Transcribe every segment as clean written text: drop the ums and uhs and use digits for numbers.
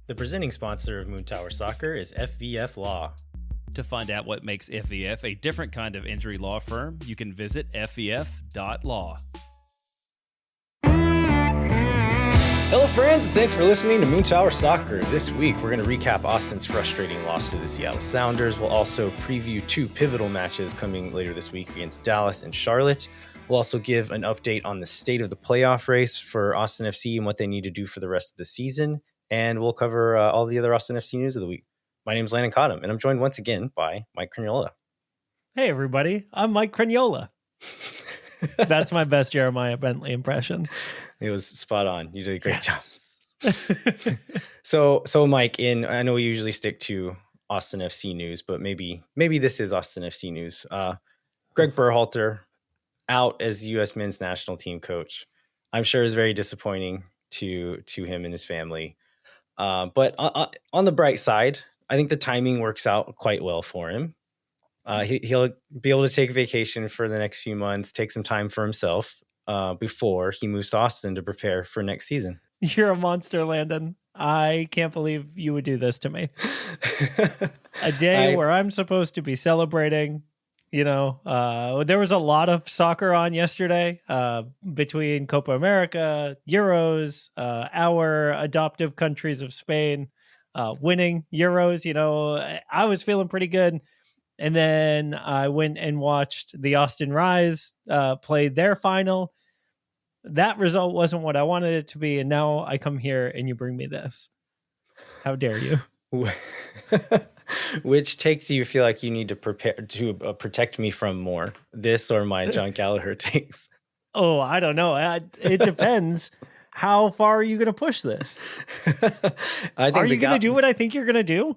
The presenting sponsor of Moon Tower Soccer is FVF Law. To find out what makes FVF a different kind of injury law firm, you can visit fvf.law. Hello, friends, and thanks for listening to Moon Tower Soccer. This week, we're going to recap Austin's frustrating loss to the Seattle Sounders. We'll also preview two pivotal matches coming later this week against Dallas and Charlotte. We'll also give an update on the state of the playoff race for Austin FC and what they need to do for the rest of the season. And we'll cover all the other Austin FC news of the week. My name is Landon Cottam, and I'm joined once again by Mike Cragnola. Hey, everybody. I'm Mike Cragnola. That's my best Jeremiah Bentley impression. It was spot on. You did a great job. So Mike, I know we usually stick to Austin FC news, but maybe this is Austin FC news. Greg Berhalter out as U.S. men's national team coach. I'm sure is very disappointing to him and his family. But on the bright side, I think the timing works out quite well for him. He'll be able to take vacation for the next few months, take some time for himself before he moves to Austin to prepare for next season. You're a monster, Landon. I can't believe you would do this to me. A day where I'm supposed to be celebrating. There was a lot of soccer on yesterday between Copa America, Euros, our adoptive countries of Spain winning Euros. I was feeling pretty good. And then I went and watched the Austin Rise play their final. That result wasn't what I wanted it to be. And now I come here and you bring me this. How dare you? Which take do you feel like you need to prepare to protect me from more? This or my John Gallagher takes? Oh, I don't know. It depends. How far are you going to push this? Are you going to do what I think you're going to do?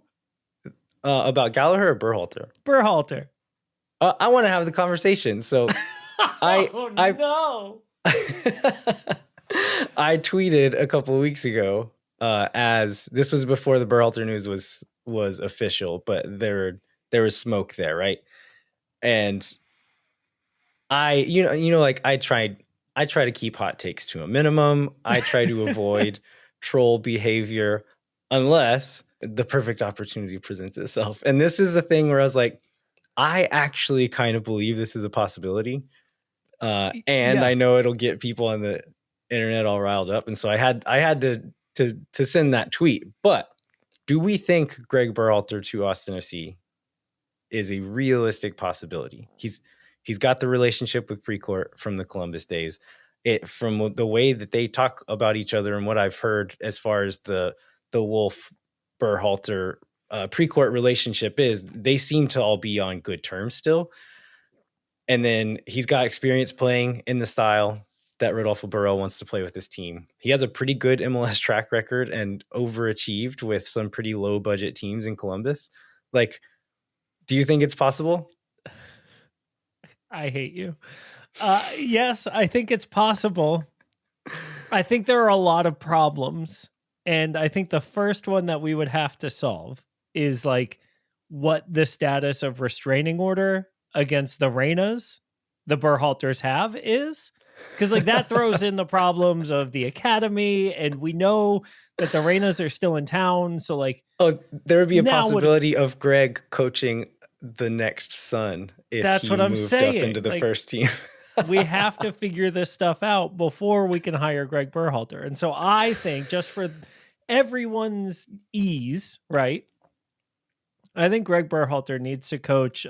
About Gallagher or Berhalter? Berhalter. I want to have the conversation. So I tweeted a couple of weeks ago as this was before the Berhalter news was official, but there was smoke there, right? And I try to keep hot takes to a minimum. I try to avoid troll behavior unless the perfect opportunity presents itself. And this is the thing where I was like, I actually kind of believe this is a possibility. I know it'll get people on the internet all riled up. And so I had to send that tweet. But do we think Greg Berhalter to Austin FC is a realistic possibility? He's got the relationship with Precourt from the Columbus days. From the way that they talk about each other and what I've heard as far as the Wolf Berhalter Precourt relationship is, they seem to all be on good terms still. And then he's got experience playing in the style that Rodolfo Burrell wants to play with his team. He has a pretty good MLS track record and overachieved with some pretty low budget teams in Columbus. Like, do you think it's possible? I hate you. Yes, I think it's possible. I think there are a lot of problems. And I think the first one that we would have to solve is like what the status of restraining order against the Reynas the Berhalters have is. Because like that throws in the problems of the academy, and we know that the Reynas are still in town. So like, there would be a possibility of Greg coaching the next son if that's what I'm moved saying. Up into the first team. We have to figure this stuff out before we can hire Greg Berhalter. And so I think just for everyone's ease, right? I think Greg Berhalter needs to coach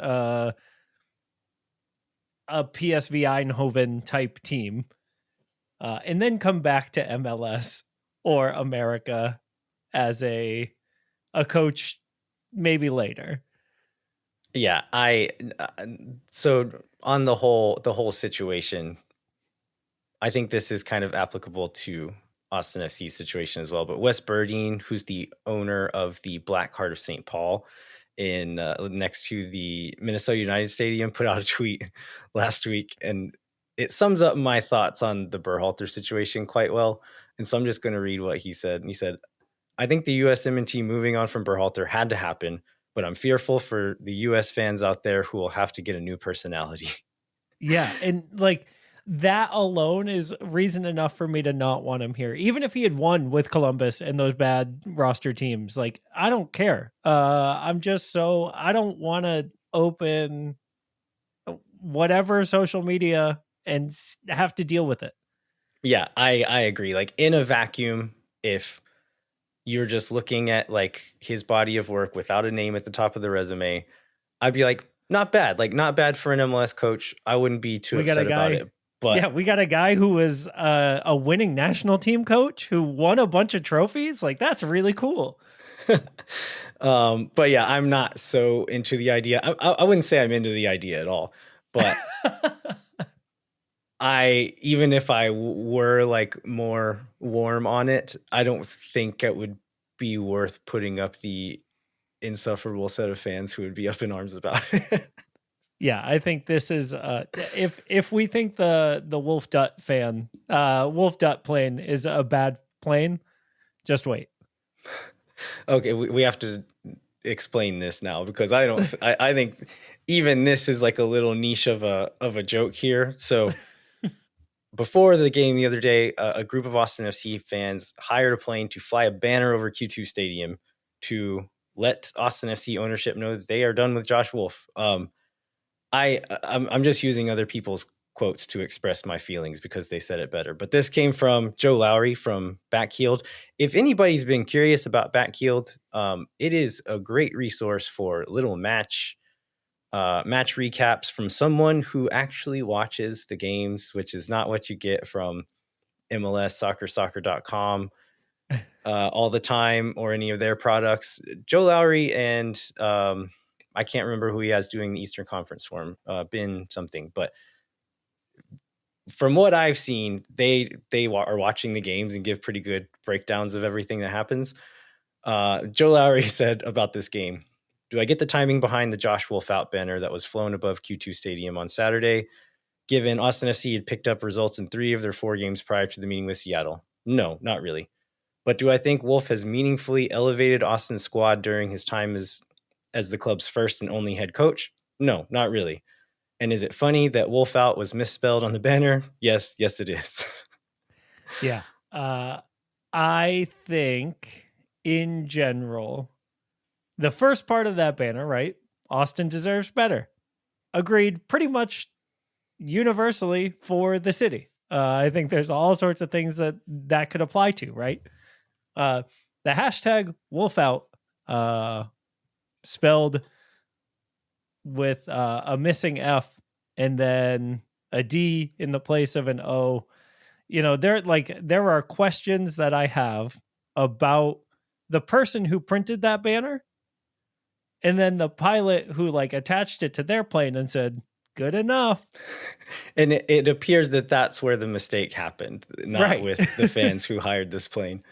a PSV Eindhoven type team, and then come back to MLS or America as a coach maybe later. Yeah, so on the whole situation, I think this is kind of applicable to Austin FC's situation as well. But Wes Burdine, who's the owner of the Black Heart of St. Paul in next to the Minnesota United Stadium, put out a tweet last week, and it sums up my thoughts on the Berhalter situation quite well. And so I'm just going to read what he said. And he said, "I think the USMNT moving on from Berhalter had to happen, but I'm fearful for the US fans out there who will have to get a new personality." Yeah, and like that alone is reason enough for me to not want him here. Even if he had won with Columbus and those bad roster teams, like, I don't care. I'm just so, I don't want to open whatever social media and have to deal with it. Yeah, I agree. Like, in a vacuum, if you're just looking at like his body of work without a name at the top of the resume, I'd be like, not bad. Like, not bad for an MLS coach. I wouldn't be too upset about it. But yeah, we got a guy who was a winning national team coach who won a bunch of trophies. Like, that's really cool. But yeah, I'm not so into the idea. I wouldn't say I'm into the idea at all, but even if I were like more warm on it, I don't think it would be worth putting up the insufferable set of fans who would be up in arms about it. Yeah, I think this is if we think the Wolf Dutt plane is a bad plane, just wait. Okay, we have to explain this now, because I think even this is like a little niche of a joke here. So before the game the other day, a group of Austin FC fans hired a plane to fly a banner over Q2 Stadium to let Austin FC ownership know that they are done with Josh Wolf. I'm just using other people's quotes to express my feelings because they said it better. But this came from Joe Lowry from Backheeled. If anybody's been curious about Backheeled, it is a great resource for little match recaps from someone who actually watches the games, which is not what you get from MLS, soccer.com all the time, or any of their products. Joe Lowry and I can't remember who he has doing the Eastern Conference for him, Ben something, but from what I've seen, they are watching the games and give pretty good breakdowns of everything that happens. Joe Lowry said about this game, "Do I get the timing behind the Josh Wolf out banner that was flown above Q2 Stadium on Saturday, given Austin FC had picked up results in 3 of their 4 games prior to the meeting with Seattle? No, not really. But do I think Wolf has meaningfully elevated Austin's squad during his time as the club's first and only head coach? No, not really. And is it funny that Wolf out was misspelled on the banner? Yes, it is." Yeah. I think in general, the first part of that banner, right? Austin deserves better. Agreed pretty much universally for the city. I think there's all sorts of things that could apply to, right? The hashtag Wolf out, spelled with a missing F and then a D in the place of an O. You know, there are questions that I have about the person who printed that banner and then the pilot who like attached it to their plane and said, "Good enough." And it appears that that's where the mistake happened, not right. with the fans who hired this plane.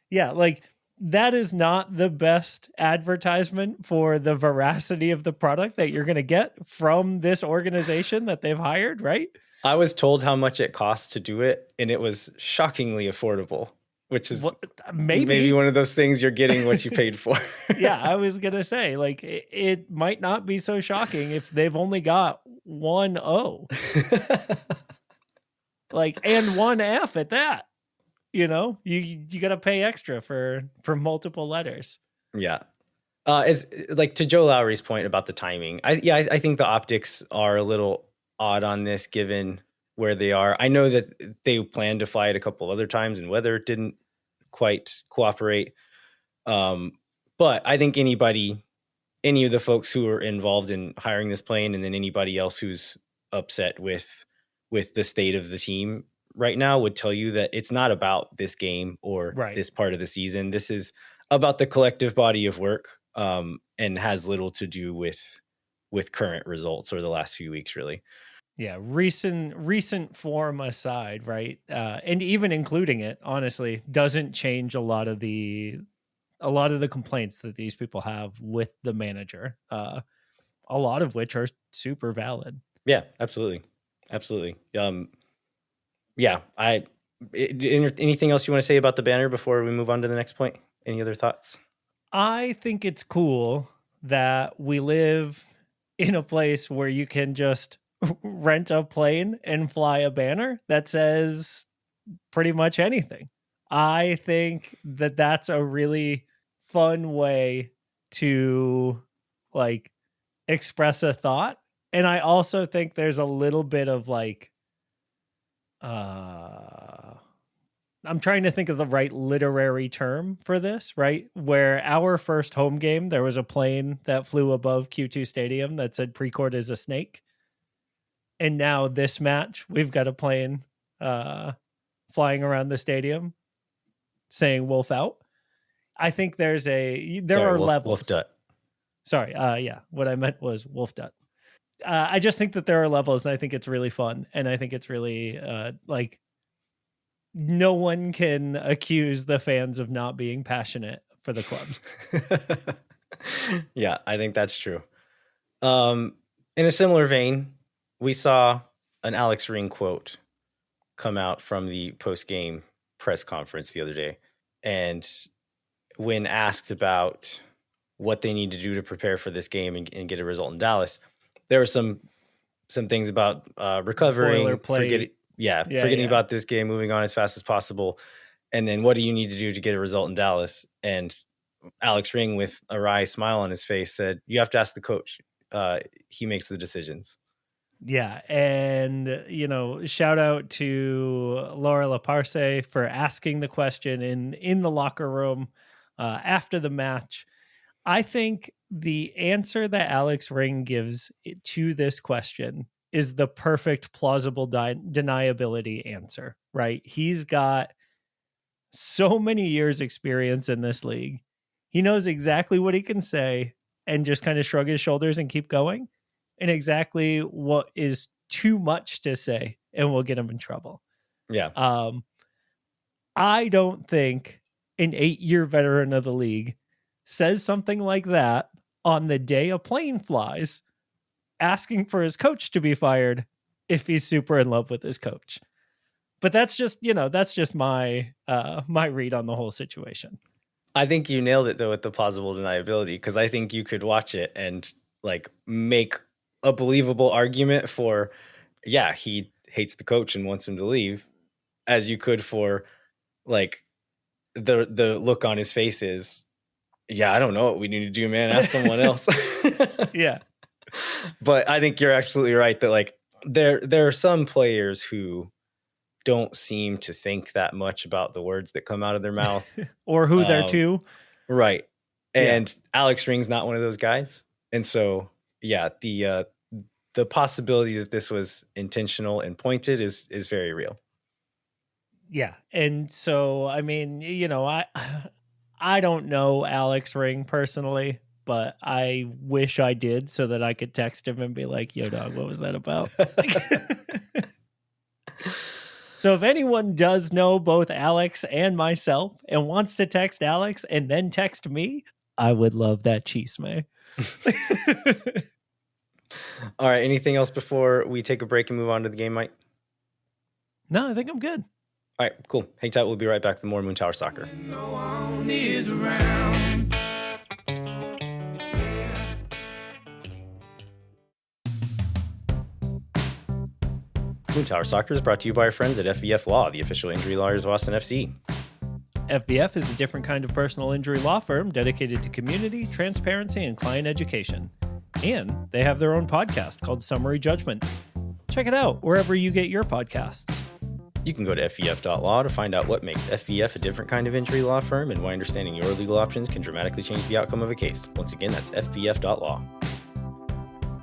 Yeah, like that is not the best advertisement for the veracity of the product that you're going to get from this organization that they've hired, right? I was told how much it costs to do it, and it was shockingly affordable, which is maybe one of those things you're getting what you paid for. Yeah, I was going to say, like, it might not be so shocking if they've only got one O. Like, and one F at that. You know, you got to pay extra for multiple letters. Yeah. As like to Joe Lowry's point about the timing, I think the optics are a little odd on this given where they are. I know that they planned to fly it a couple other times and weather didn't quite cooperate. But I think any of the folks who are involved in hiring this plane, and then anybody else who's upset with the state of the team right now would tell you that it's not about this game or this part of the season. This is about the collective body of work, and has little to do with current results or the last few weeks, really. Yeah, recent form aside, right? And even including it, honestly, doesn't change a lot of the complaints that these people have with the manager. A lot of which are super valid. Yeah, absolutely. Yeah, anything else you want to say about the banner before we move on to the next point? Any other thoughts? I think it's cool that we live in a place where you can just rent a plane and fly a banner that says pretty much anything. I think that that's a really fun way to like express a thought. And I also think there's a little bit of like, I'm trying to think of the right literary term for this, right? Where our first home game, there was a plane that flew above Q2 Stadium that said Precourt is a snake. And now this match, we've got a plane flying around the stadium saying wolf out. I think there are levels. Wolf Dut. Sorry. Yeah. What I meant was wolf dut. I just think that there are levels, and I think it's really fun. And I think it's really like, no one can accuse the fans of not being passionate for the club. Yeah, I think that's true. In a similar vein, we saw an Alex Ring quote come out from the post-game press conference the other day. And when asked about what they need to do to prepare for this game and get a result in Dallas, there were some things about recovering, forgetting about this game, moving on as fast as possible. And then what do you need to do to get a result in Dallas? And Alex Ring, with a wry smile on his face, said, you have to ask the coach. He makes the decisions. Yeah. And, shout out to Laura Laparse for asking the question in the locker room after the match. I think the answer that Alex Ring gives to this question is the perfect plausible deniability answer, right? He's got so many years experience in this league. He knows exactly what he can say and just kind of shrug his shoulders and keep going, and exactly what is too much to say and will get him in trouble. Yeah. I don't think an 8-year veteran of the league says something like that on the day a plane flies, asking for his coach to be fired if he's super in love with his coach. But that's just my my read on the whole situation. I think you nailed it though with the plausible deniability, because I think you could watch it and like make a believable argument for, yeah, he hates the coach and wants him to leave, as you could for like the look on his face is, yeah, I don't know what we need to do, man. Ask someone else. Yeah. But I think you're absolutely right that like there are some players who don't seem to think that much about the words that come out of their mouth or who they're to. Right. And Alex Ring's not one of those guys. And so, yeah, the possibility that this was intentional and pointed is very real. Yeah. And so, I mean, I don't know Alex Ring personally, but I wish I did so that I could text him and be like, yo, dog, what was that about? So if anyone does know both Alex and myself and wants to text Alex and then text me, I would love that cheese, man. All right. Anything else before we take a break and move on to the game, Mike? No, I think I'm good. All right, cool. Hang tight. We'll be right back to more Moon Tower Soccer. No one is around. Moon Tower Soccer is brought to you by our friends at FVF Law, the official injury lawyers of Austin FC. FVF is a different kind of personal injury law firm dedicated to community, transparency, and client education. And they have their own podcast called Summary Judgment. Check it out wherever you get your podcasts. You can go to FVF.law to find out what makes FVF a different kind of injury law firm and why understanding your legal options can dramatically change the outcome of a case. Once again, that's FVF.law.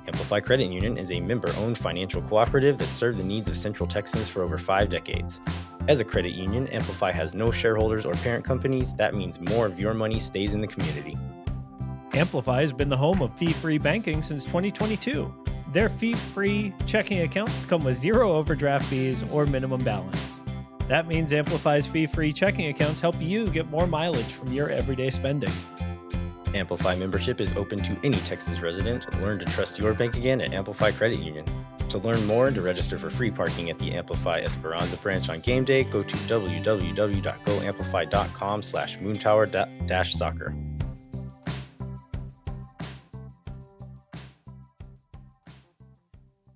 Amplify Credit Union is a member-owned financial cooperative that served the needs of Central Texans for over 5 decades. As a credit union, Amplify has no shareholders or parent companies. That means more of your money stays in the community. Amplify has been the home of fee-free banking since 2022. Their fee-free checking accounts come with 0 overdraft fees or minimum balance. That means Amplify's fee-free checking accounts help you get more mileage from your everyday spending. Amplify membership is open to any Texas resident. Learn to trust your bank again at Amplify Credit Union. To learn more and to register for free parking at the Amplify Esperanza branch on game day, go to www.goamplify.com/moontower-soccer.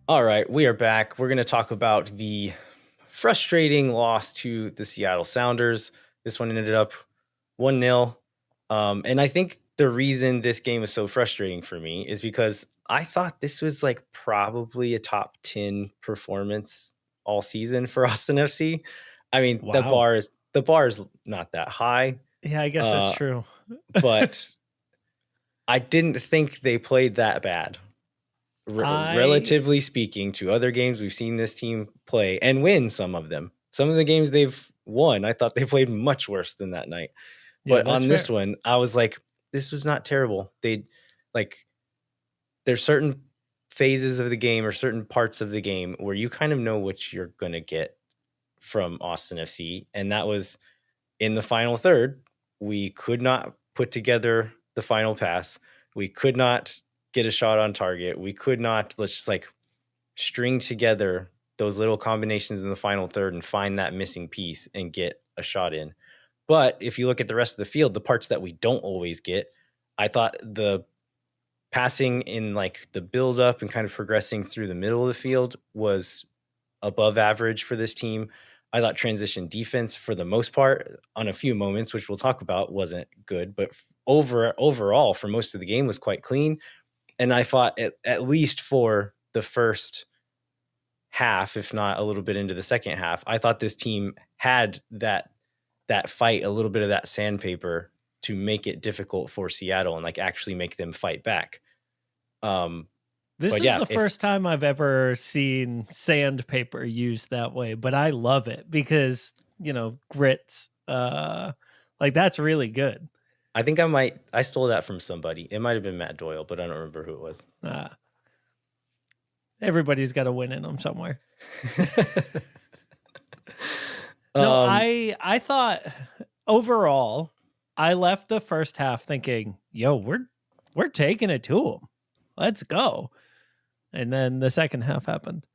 All right, we are back. We're going to talk about the frustrating loss to the Seattle Sounders. This one ended up 1-0. And I think the reason this game was so frustrating for me is because I thought this was like probably a top 10 performance all season for Austin FC. I mean, the Wow. bar is not that high, Yeah, I guess that's true. but I didn't think they played that bad. Relatively speaking to other games we've seen this team play and win some of them. Some of the games they've won, I thought they played much worse than that night. Yeah, But on this one, I was like, this was not terrible. There's certain phases of the game or certain parts of the game where you kind of know what you're going to get from Austin FC. And that was in the final third. We could not put together the final pass. We could not get a shot on target. We could not, let's just like string together those little combinations in the final third and find that missing piece and get a shot in. But if you look at the rest of the field, the parts that we don't always get, I thought the passing in like the build up and kind of progressing through the middle of the field was above average for this team. I thought transition defense for the most part on a few moments, which we'll talk about, wasn't good, but overall for most of the game was quite clean. And I thought at least for the first half, if not a little bit into the second half, I thought this team had that fight, a little bit of that sandpaper to make it difficult for Seattle and like actually make them fight back. This is the first time I've ever seen sandpaper used that way, but I love it because, grits, like that's really good. I think I stole that from somebody. It might've been Matt Doyle, but I don't remember who it was. Everybody's got a win in them somewhere. No, I thought overall, I left the first half thinking, yo, we're taking it to them. Let's go. And then the second half happened.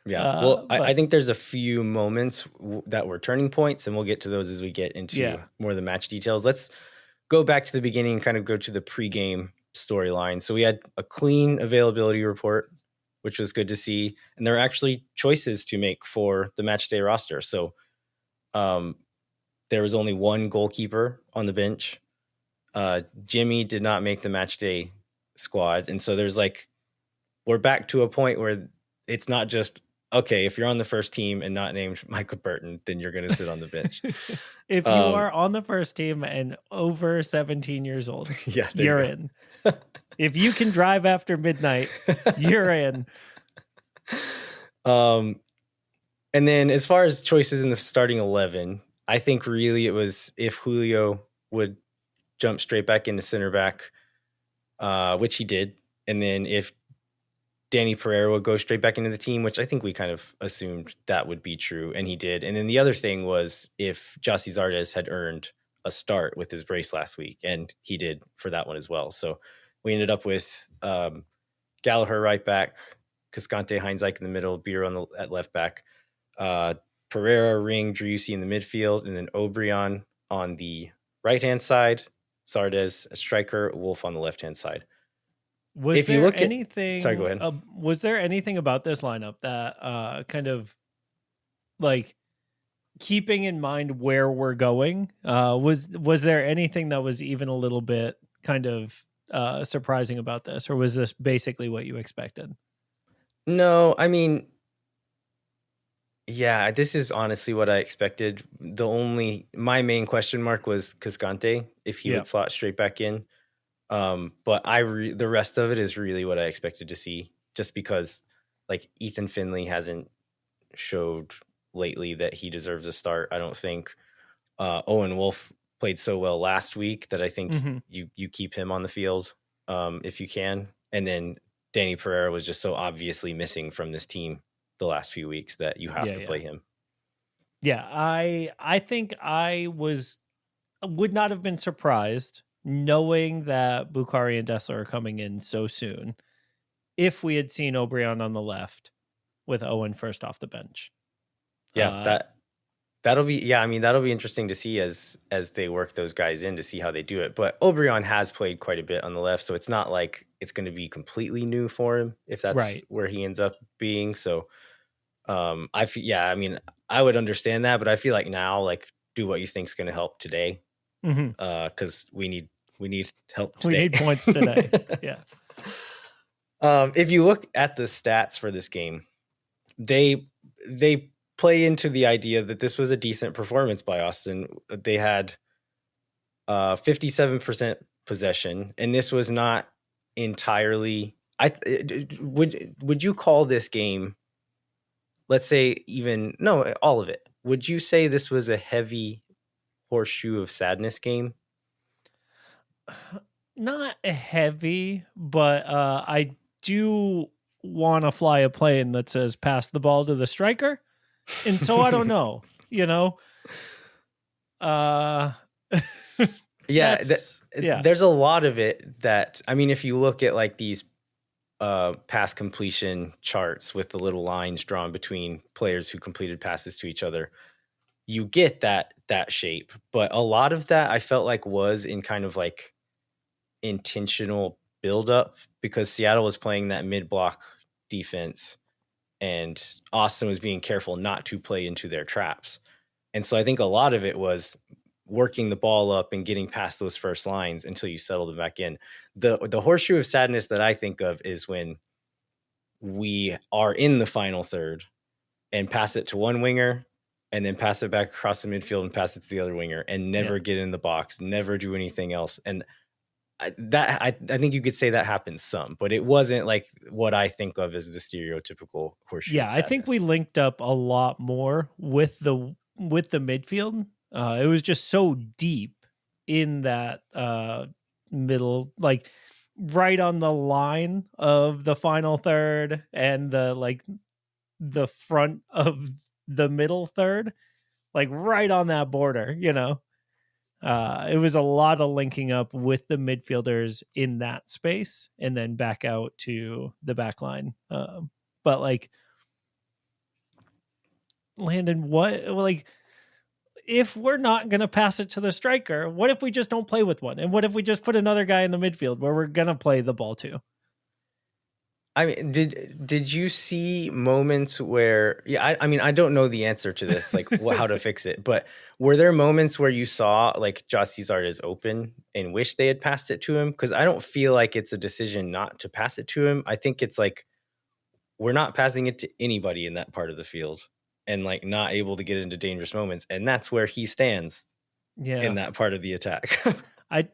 Yeah. I think there's a few moments that were turning points, and we'll get to those as we get into more of the match details. Let's go back to the beginning and kind of go to the pregame storyline. So we had a clean availability report, which was good to see. And there are actually choices to make for the match day roster. So there was only one goalkeeper on the bench. Jimmy did not make the match day squad. And so we're back to a point where it's not just, okay, if you're on the first team and not named Michael Burton, then you're going to sit on the bench. If you are on the first team and over 17 years old, you're in. If you can drive after midnight, you're in. And then as far as choices in the starting 11, I think really it was if Julio would jump straight back into center back, which he did. And then if Danny Pereira would go straight back into the team, which I think we kind of assumed that would be true, and he did. And then the other thing was if Jossie Zardes had earned a start with his brace last week, and he did for that one as well. So we ended up with Gallagher right back, Cascante, Heinzike in the middle, Beer at left back, Pereira, Ring, Driussi in the midfield, and then Obrian on the right-hand side, Zardes, a striker, Wolf on the left-hand side. Was there anything about this lineup that kind of like keeping in mind where we're going? Was there anything that was even a little bit kind of surprising about this, or was this basically what you expected? No, I mean, yeah, this is honestly what I expected. My main question mark was Cascante, if he would slot straight back in. But the rest of it is really what I expected to see, just because like Ethan Finley hasn't showed lately that he deserves a start. I don't think Owen Wolf played so well last week that I think you keep him on the field if you can. And then Danny Pereira was just so obviously missing from this team the last few weeks that you have to play him. Yeah, I think I would not have been surprised knowing that Bukari and Desler are coming in so soon if we had seen Obrian on the left with Owen first off the bench. Yeah, That'll be that'll be interesting to see as they work those guys in to see how they do it. But Obrion has played quite a bit on the left, so it's not like it's going to be completely new for him if that's Right. where he ends up being. So I feel I would understand that, but I feel like now do what you think's going to help today, because we need help today. We need points today. Yeah. If you look at the stats for this game, they play into the idea that this was a decent performance by Austin. They had 57% possession, and this was not entirely. Would you call this game? Let's say all of it. Would you say this was a heavy horseshoe of sadness game? Not heavy, but I do want to fly a plane that says pass the ball to the striker. And so I don't know, There's a lot of it that, if you look at these pass completion charts with the little lines drawn between players who completed passes to each other, you get that shape. But a lot of that I felt like was in kind of intentional buildup, because Seattle was playing that mid-block defense and Austin was being careful not to play into their traps. And so I think a lot of it was working the ball up and getting past those first lines until you settle them back in. The horseshoe of sadness that I think of is when we are in the final third and pass it to one winger and then pass it back across the midfield and pass it to the other winger and never get in the box, never do anything else. And I think you could say that happens some, but it wasn't like what I think of as the stereotypical horseshoe. Yeah, I think we linked up a lot more with the midfield. It was just so deep in that middle, right on the line of the final third and the front of the middle third, right on that border, It was a lot of linking up with the midfielders in that space and then back out to the back line. But Landon, if we're not going to pass it to the striker, what if we just don't play with one? And what if we just put another guy in the midfield where we're going to play the ball to? Did you see moments where, I don't know the answer to this, how to fix it, but were there moments where you saw Gyasi Zardes open and wish they had passed it to him? Because I don't feel like it's a decision not to pass it to him. I think it's we're not passing it to anybody in that part of the field and not able to get into dangerous moments. And that's where he stands in that part of the attack. I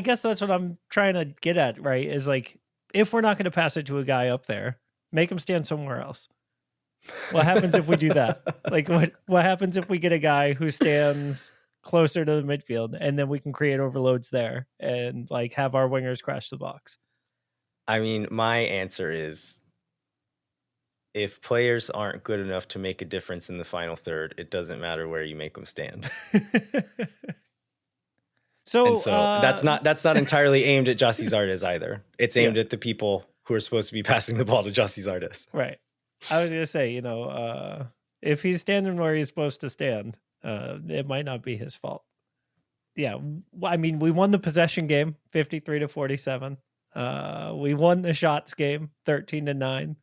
guess that's what I'm trying to get at, right? Is if we're not going to pass it to a guy up there, make him stand somewhere else. What happens if we do that? What happens if we get a guy who stands closer to the midfield and then we can create overloads there and have our wingers crash the box? My answer is, if players aren't good enough to make a difference in the final third, it doesn't matter where you make them stand. So that's not entirely aimed at Gyasi Zardes either. It's aimed at the people who are supposed to be passing the ball to Gyasi Zardes. Right. I was going to say, if he's standing where he's supposed to stand, it might not be his fault. Yeah. We won the possession game 53-47. We won the shots game 13-9.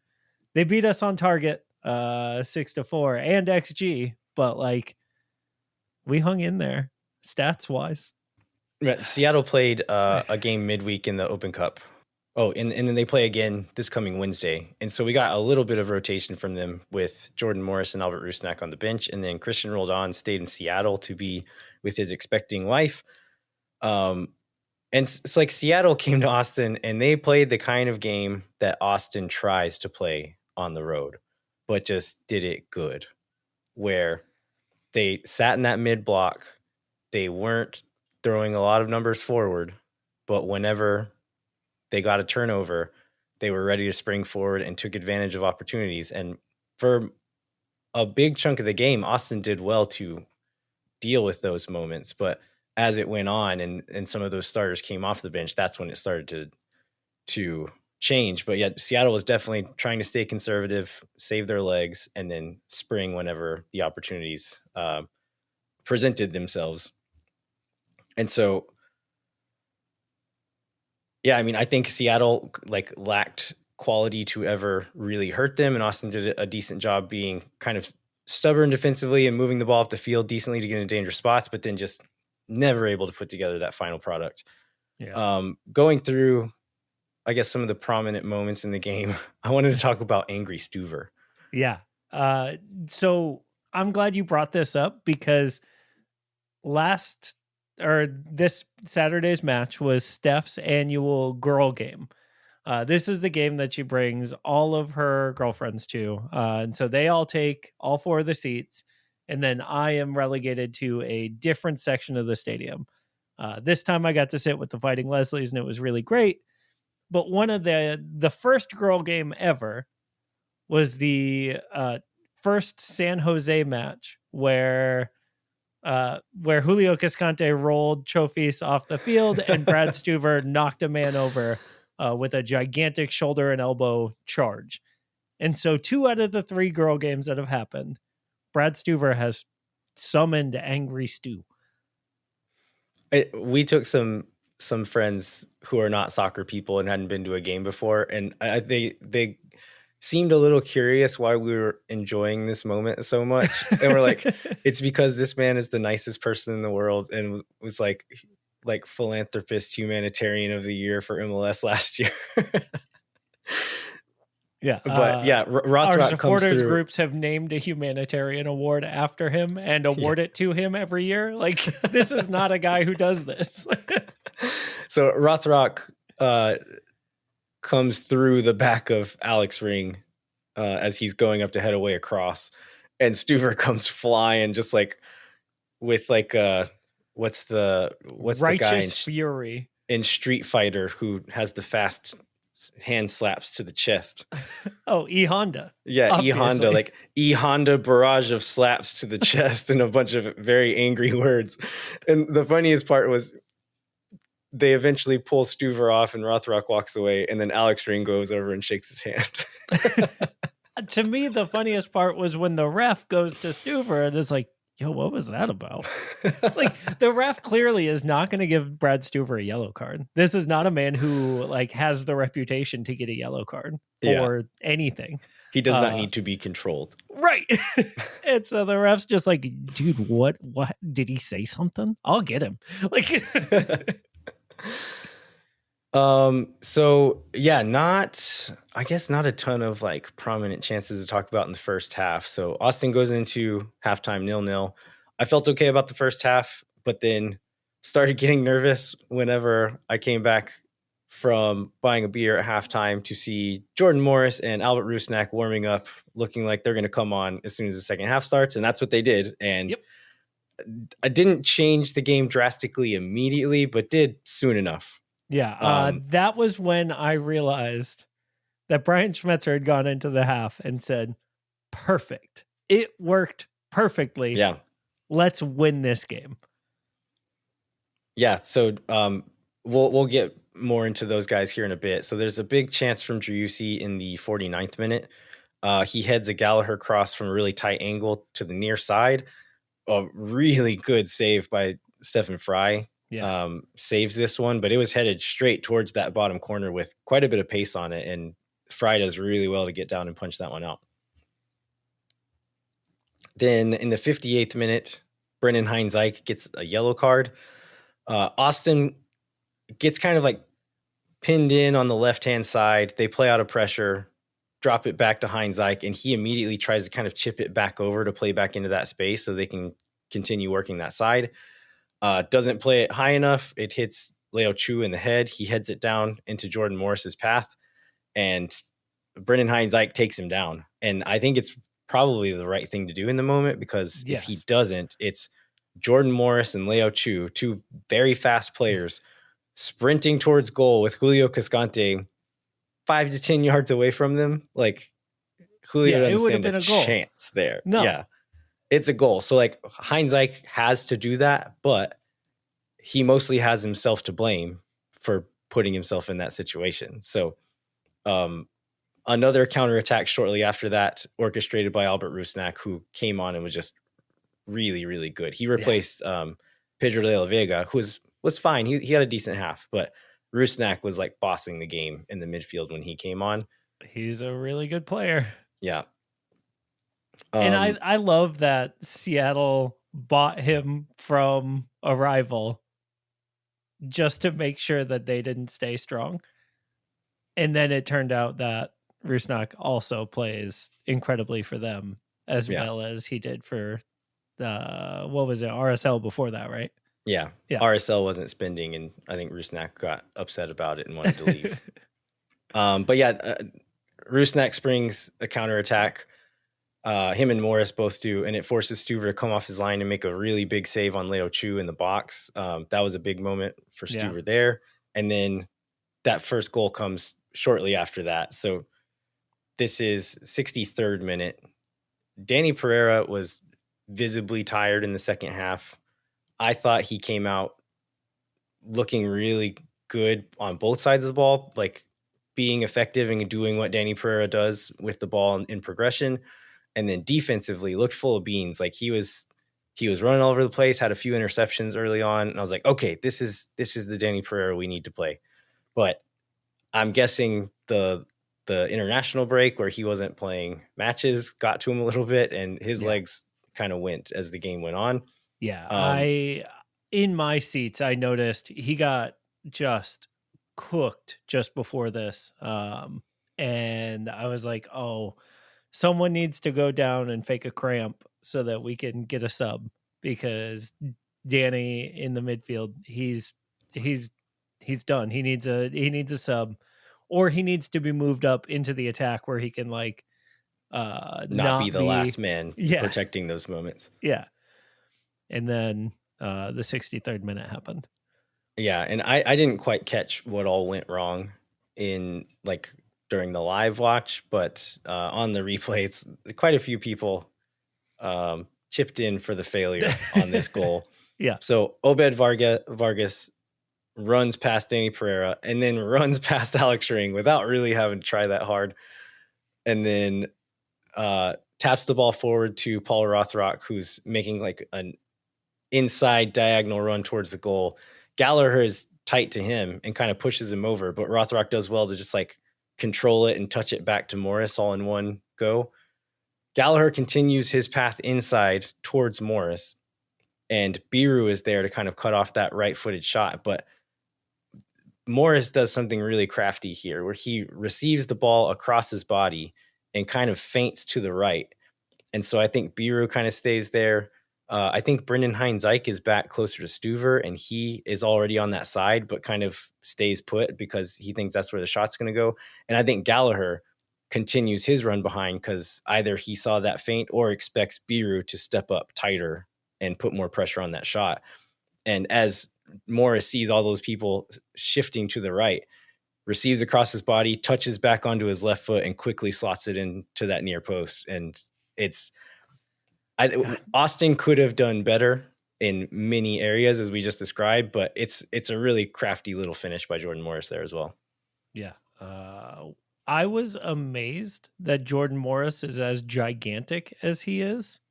They beat us on target 6-4 and XG, but we hung in there stats wise. Seattle played a game midweek in the Open Cup. Oh, and then they play again this coming Wednesday. And so we got a little bit of rotation from them with Jordan Morris and Albert Rusnak on the bench. And then Christian Roldan stayed in Seattle to be with his expecting wife. And it's Seattle came to Austin and they played the kind of game that Austin tries to play on the road, but just did it good, where they sat in that mid block. They weren't throwing a lot of numbers forward, but whenever they got a turnover, they were ready to spring forward and took advantage of opportunities. And for a big chunk of the game, Austin did well to deal with those moments. But as it went on and some of those starters came off the bench, that's when it started to change. But yet Seattle was definitely trying to stay conservative, save their legs, and then spring whenever the opportunities presented themselves. And so, yeah, I mean, I think Seattle like lacked quality to ever really hurt them, and Austin did a decent job being kind of stubborn defensively and moving the ball up the field decently to get in dangerous spots, but then just never able to put together that final product. Yeah. Going through, I guess, some of the prominent moments in the game, I wanted to talk about Angry Stuver. Yeah. So I'm glad you brought this up because this Saturday's match was Steph's annual girl game. This is the game that she brings all of her girlfriends to. And so they all take all 4 of the seats. And then I am relegated to a different section of the stadium. This time I got to sit with the Fighting Leslies and it was really great. But one of the first girl game ever was the first San Jose match where Julio Cascante rolled Chofis off the field and Brad Stuver knocked a man over with a gigantic shoulder and elbow charge. And so 2 out of the 3 girl games that have happened, Brad Stuver has summoned Angry Stu. We took some friends who are not soccer people and hadn't been to a game before, and they seemed a little curious why we were enjoying this moment so much. And we're like, it's because this man is the nicest person in the world and was like philanthropist humanitarian of the year for MLS last year. Yeah. But Rothrock our comes supporters through. groups have named a humanitarian award after him and award it to him every year. Like, this is not a guy who does this. So Rothrock comes through the back of Alex Ring as he's going up to head away across, and Stuver comes flying just like with like what's the Righteous guy Fury in Street Fighter who has the fast hand slaps to the chest? Oh, E Honda. Yeah, obviously. E Honda, like E Honda barrage of slaps to the chest and a bunch of very angry words. And the funniest part was they eventually pull Stuver off and Rothrock walks away, and then Alex Ring goes over and shakes his hand. To me, the funniest part was when the ref goes to Stuver and is like, yo, what was that about? Like, the ref clearly is not going to give Brad Stuver a yellow card. This is not a man who like has the reputation to get a yellow card for anything. He does not need to be controlled. Right. And so the ref's just like, dude, what did he say something? I'll get him. Like, so yeah, I guess not a ton of like prominent chances to talk about in the first half. So Austin goes into halftime 0-0. I felt okay about the first half, but then started getting nervous whenever I came back from buying a beer at halftime to see Jordan Morris and Albert Rusnak warming up, looking like they're going to come on as soon as the second half starts. And that's what they did. And I didn't change the game drastically immediately, but did soon enough. yeah, that was when I realized that Brian Schmetzer had gone into the half and said, perfect. It worked perfectly. Yeah. Let's win this game. Yeah. So we'll get more into those guys here in a bit. So there's a big chance from Driussi in the 49th minute. He heads a Gallagher cross from a really tight angle to the near side. A really good save by Stephen Fry. Saves this one, but it was headed straight towards that bottom corner with quite a bit of pace on it. And Fry does really well to get down and punch that one out. Then in the 58th minute, Brennan Hines-Ike gets a yellow card. Austin gets kind of like pinned in on the left-hand side. They play out of pressure, drop it back to Hines-Ike, and he immediately tries to kind of chip it back over to play back into that space so they can continue working that side. Doesn't play it high enough. It hits Leo Chu in the head. He heads it down into Jordan Morris's path, and Brennan Hines-Ike takes him down. And I think it's probably the right thing to do in the moment, because if he doesn't, it's Jordan Morris and Leo Chu, 2 very fast players, sprinting towards goal with Julio Cascante 5 to 10 yards away from them. Like, Julio doesn't stand a chance there. No. Yeah. It's a goal. So like Hines-Ike has to do that, but he mostly has himself to blame for putting himself in that situation. So Another counterattack shortly after that, orchestrated by Albert Rusnak, who came on and was just really, really good. He replaced Pedro de la Vega, who was fine. He had a decent half, but Rusnak was like bossing the game in the midfield when he came on. He's a really good player. Yeah. And I love that Seattle bought him from a rival just to make sure that they didn't stay strong. And then it turned out that Rusnak also plays incredibly for them, as well as he did for what was it, RSL before that, right? Yeah. RSL wasn't spending, and I think Rusnak got upset about it and wanted to leave. But yeah, Rusnak springs a counterattack. Him and Morris both do, and it forces Stuver to come off his line and make a really big save on Leo Chu in the box. That was a big moment for Stuver there. And then that first goal comes shortly after that. So this is 63rd minute. Danny Pereira was visibly tired in the second half. I thought he came out looking really good on both sides of the ball, like being effective and doing what Danny Pereira does with the ball in progression. And then defensively looked full of beans. Like he was running all over the place, had a few interceptions early on. And I was like, okay, this is the Danny Pereira we need to play. But I'm guessing the international break where he wasn't playing matches got to him a little bit, and his legs kind of went as the game went on. Yeah. In my seats, I noticed he got just cooked just before this. And I was like, oh, someone needs to go down and fake a cramp so that we can get a sub, because Danny in the midfield, he's done. He needs a sub, or he needs to be moved up into the attack where he can like not be the last man protecting those moments. Yeah. And then the 63rd minute happened. Yeah, and I didn't quite catch what all went wrong in like during the live watch, but on the replay, it's quite a few people chipped in for the failure on this goal. Yeah. So Obed Vargas runs past Danny Pereira and then runs past Alex Ring without really having to try that hard. And then taps the ball forward to Paul Rothrock, who's making like an inside diagonal run towards the goal. Gallagher is tight to him and kind of pushes him over, but Rothrock does well to just like control it and touch it back to Morris all in one go. Gallagher continues his path inside towards Morris, and Biru is there to kind of cut off that right-footed shot. But Morris does something really crafty here where he receives the ball across his body and kind of feints to the right. And so I think Biru kind of stays there. I think Brendan Hines-Ike is back closer to Stuver, and he is already on that side, but kind of stays put because he thinks that's where the shot's going to go. And I think Gallagher continues his run behind because either he saw that feint or expects Biru to step up tighter and put more pressure on that shot. And as Morris sees all those people shifting to the right, receives across his body, touches back onto his left foot, and quickly slots it into that near post. And Austin could have done better in many areas, as we just described, but it's a really crafty little finish by Jordan Morris there as well. Yeah. I was amazed that Jordan Morris is as gigantic as he is.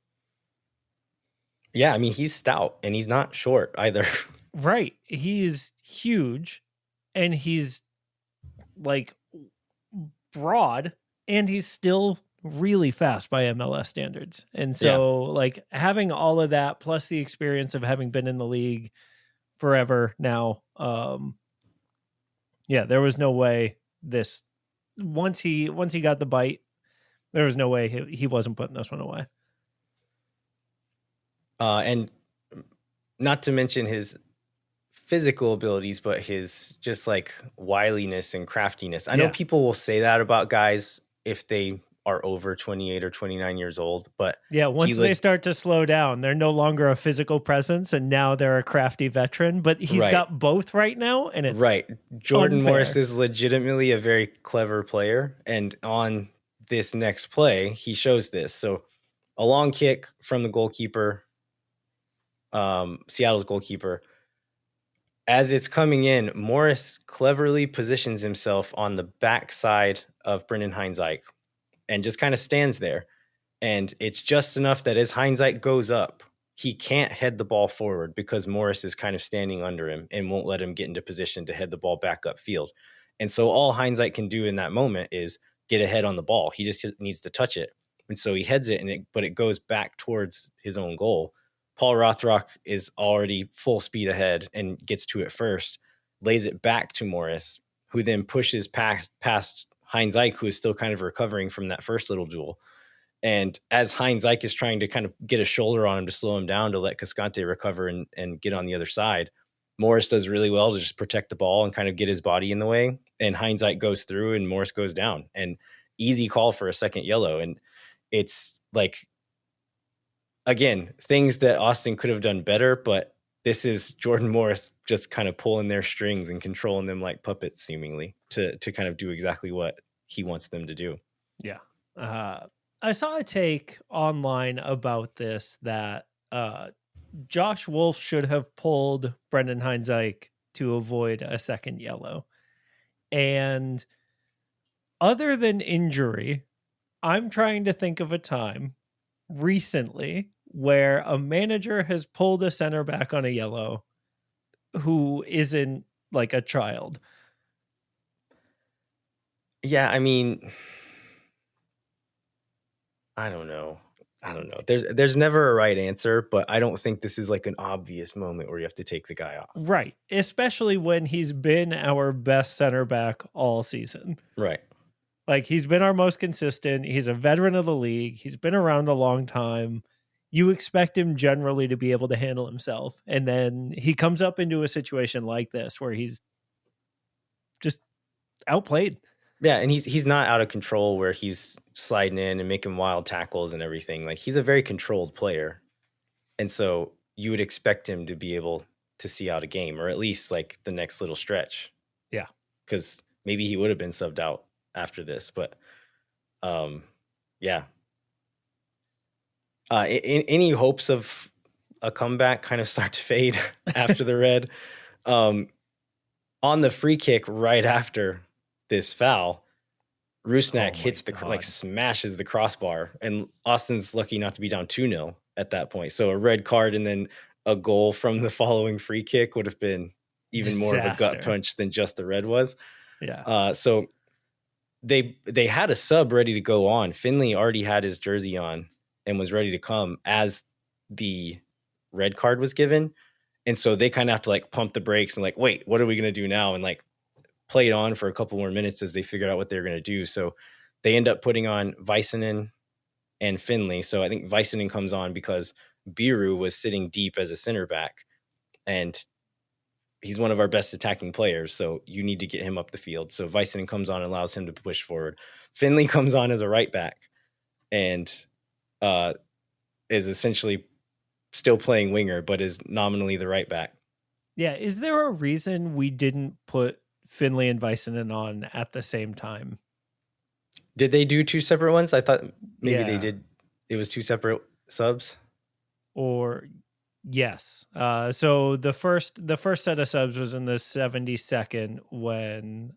Yeah, I mean, he's stout and he's not short either. Right. He's huge and he's like broad, and he's still really fast by MLS standards. And so like having all of that plus the experience of having been in the league forever now, there was no way this once he got the bite, there was no way he wasn't putting this one away. And not to mention his physical abilities, but his just like wiliness and craftiness. I know people will say that about guys if they are over 28 or 29 years old, but once they start to slow down, they're no longer a physical presence, and now they're a crafty veteran. But he's got both right now, and it's Jordan unfair. Morris is legitimately a very clever player, and on this next play, he shows this. So a long kick from the goalkeeper, Seattle's goalkeeper, As it's coming in, Morris cleverly positions himself on the backside of Brendan Heinzike and just kind of stands there. And it's just enough that as Heinzike goes up, he can't head the ball forward because Morris is kind of standing under him and won't let him get into position to head the ball back upfield. And so all Heinzike can do in that moment is get ahead on the ball. He just needs to touch it. And so he heads it, but it goes back towards his own goal. Paul Rothrock is already full speed ahead and gets to it first, lays it back to Morris, who then pushes past Heinzike, who is still kind of recovering from that first little duel. And as Heinzike is trying to kind of get a shoulder on him to slow him down to let Cascante recover and get on the other side, Morris does really well to just protect the ball and kind of get his body in the way. And Heinzike goes through and Morris goes down. And easy call for a second yellow. And it's like, again, things that Austin could have done better, but this is Jordan Morris just kind of pulling their strings and controlling them like puppets, seemingly, to kind of do exactly what he wants them to do. Yeah. I saw a take online about this that Josh Wolf should have pulled Brendan Heinzike to avoid a second yellow. And other than injury, I'm trying to think of a time recently where a manager has pulled a center back on a yellow who isn't like a child. Yeah, I mean, I don't know. There's never a right answer, but I don't think this is like an obvious moment where you have to take the guy off. Right. Especially when he's been our best center back all season. Right. Like, he's been our most consistent. He's a veteran of the league. He's been around a long time. You expect him generally to be able to handle himself. And then he comes up into a situation like this where he's just outplayed. Yeah, and he's not out of control where he's sliding in and making wild tackles and everything. Like, he's a very controlled player. And so you would expect him to be able to see out a game, or at least like the next little stretch. Yeah. Because maybe he would have been subbed out after this, but yeah. Any hopes of a comeback kind of start to fade after the red. On the free kick right after this foul, Rusnak hits smashes the crossbar, and Austin's lucky not to be down 2-0 at that point. So a red card and then a goal from the following free kick would have been even more of a gut punch than just the red was. Yeah. So they had a sub ready to go on. Finley already had his jersey on and was ready to come as the red card was given. And so they kind of have to like pump the brakes and like, wait, what are we going to do now? And like play it on for a couple more minutes as they figured out what they were going to do. So they end up putting on Väisänen and Finley. So I think Väisänen comes on because Biru was sitting deep as a center back, and he's one of our best attacking players. So you need to get him up the field. So Väisänen comes on and allows him to push forward. Finley comes on as a right back and is essentially still playing winger, but is nominally the right back. Yeah. Is there a reason we didn't put Finley and Väisänen on at the same time? Did they do two separate ones? I thought maybe they did. It was two separate subs. Or yes. So the first set of subs was in the 72nd when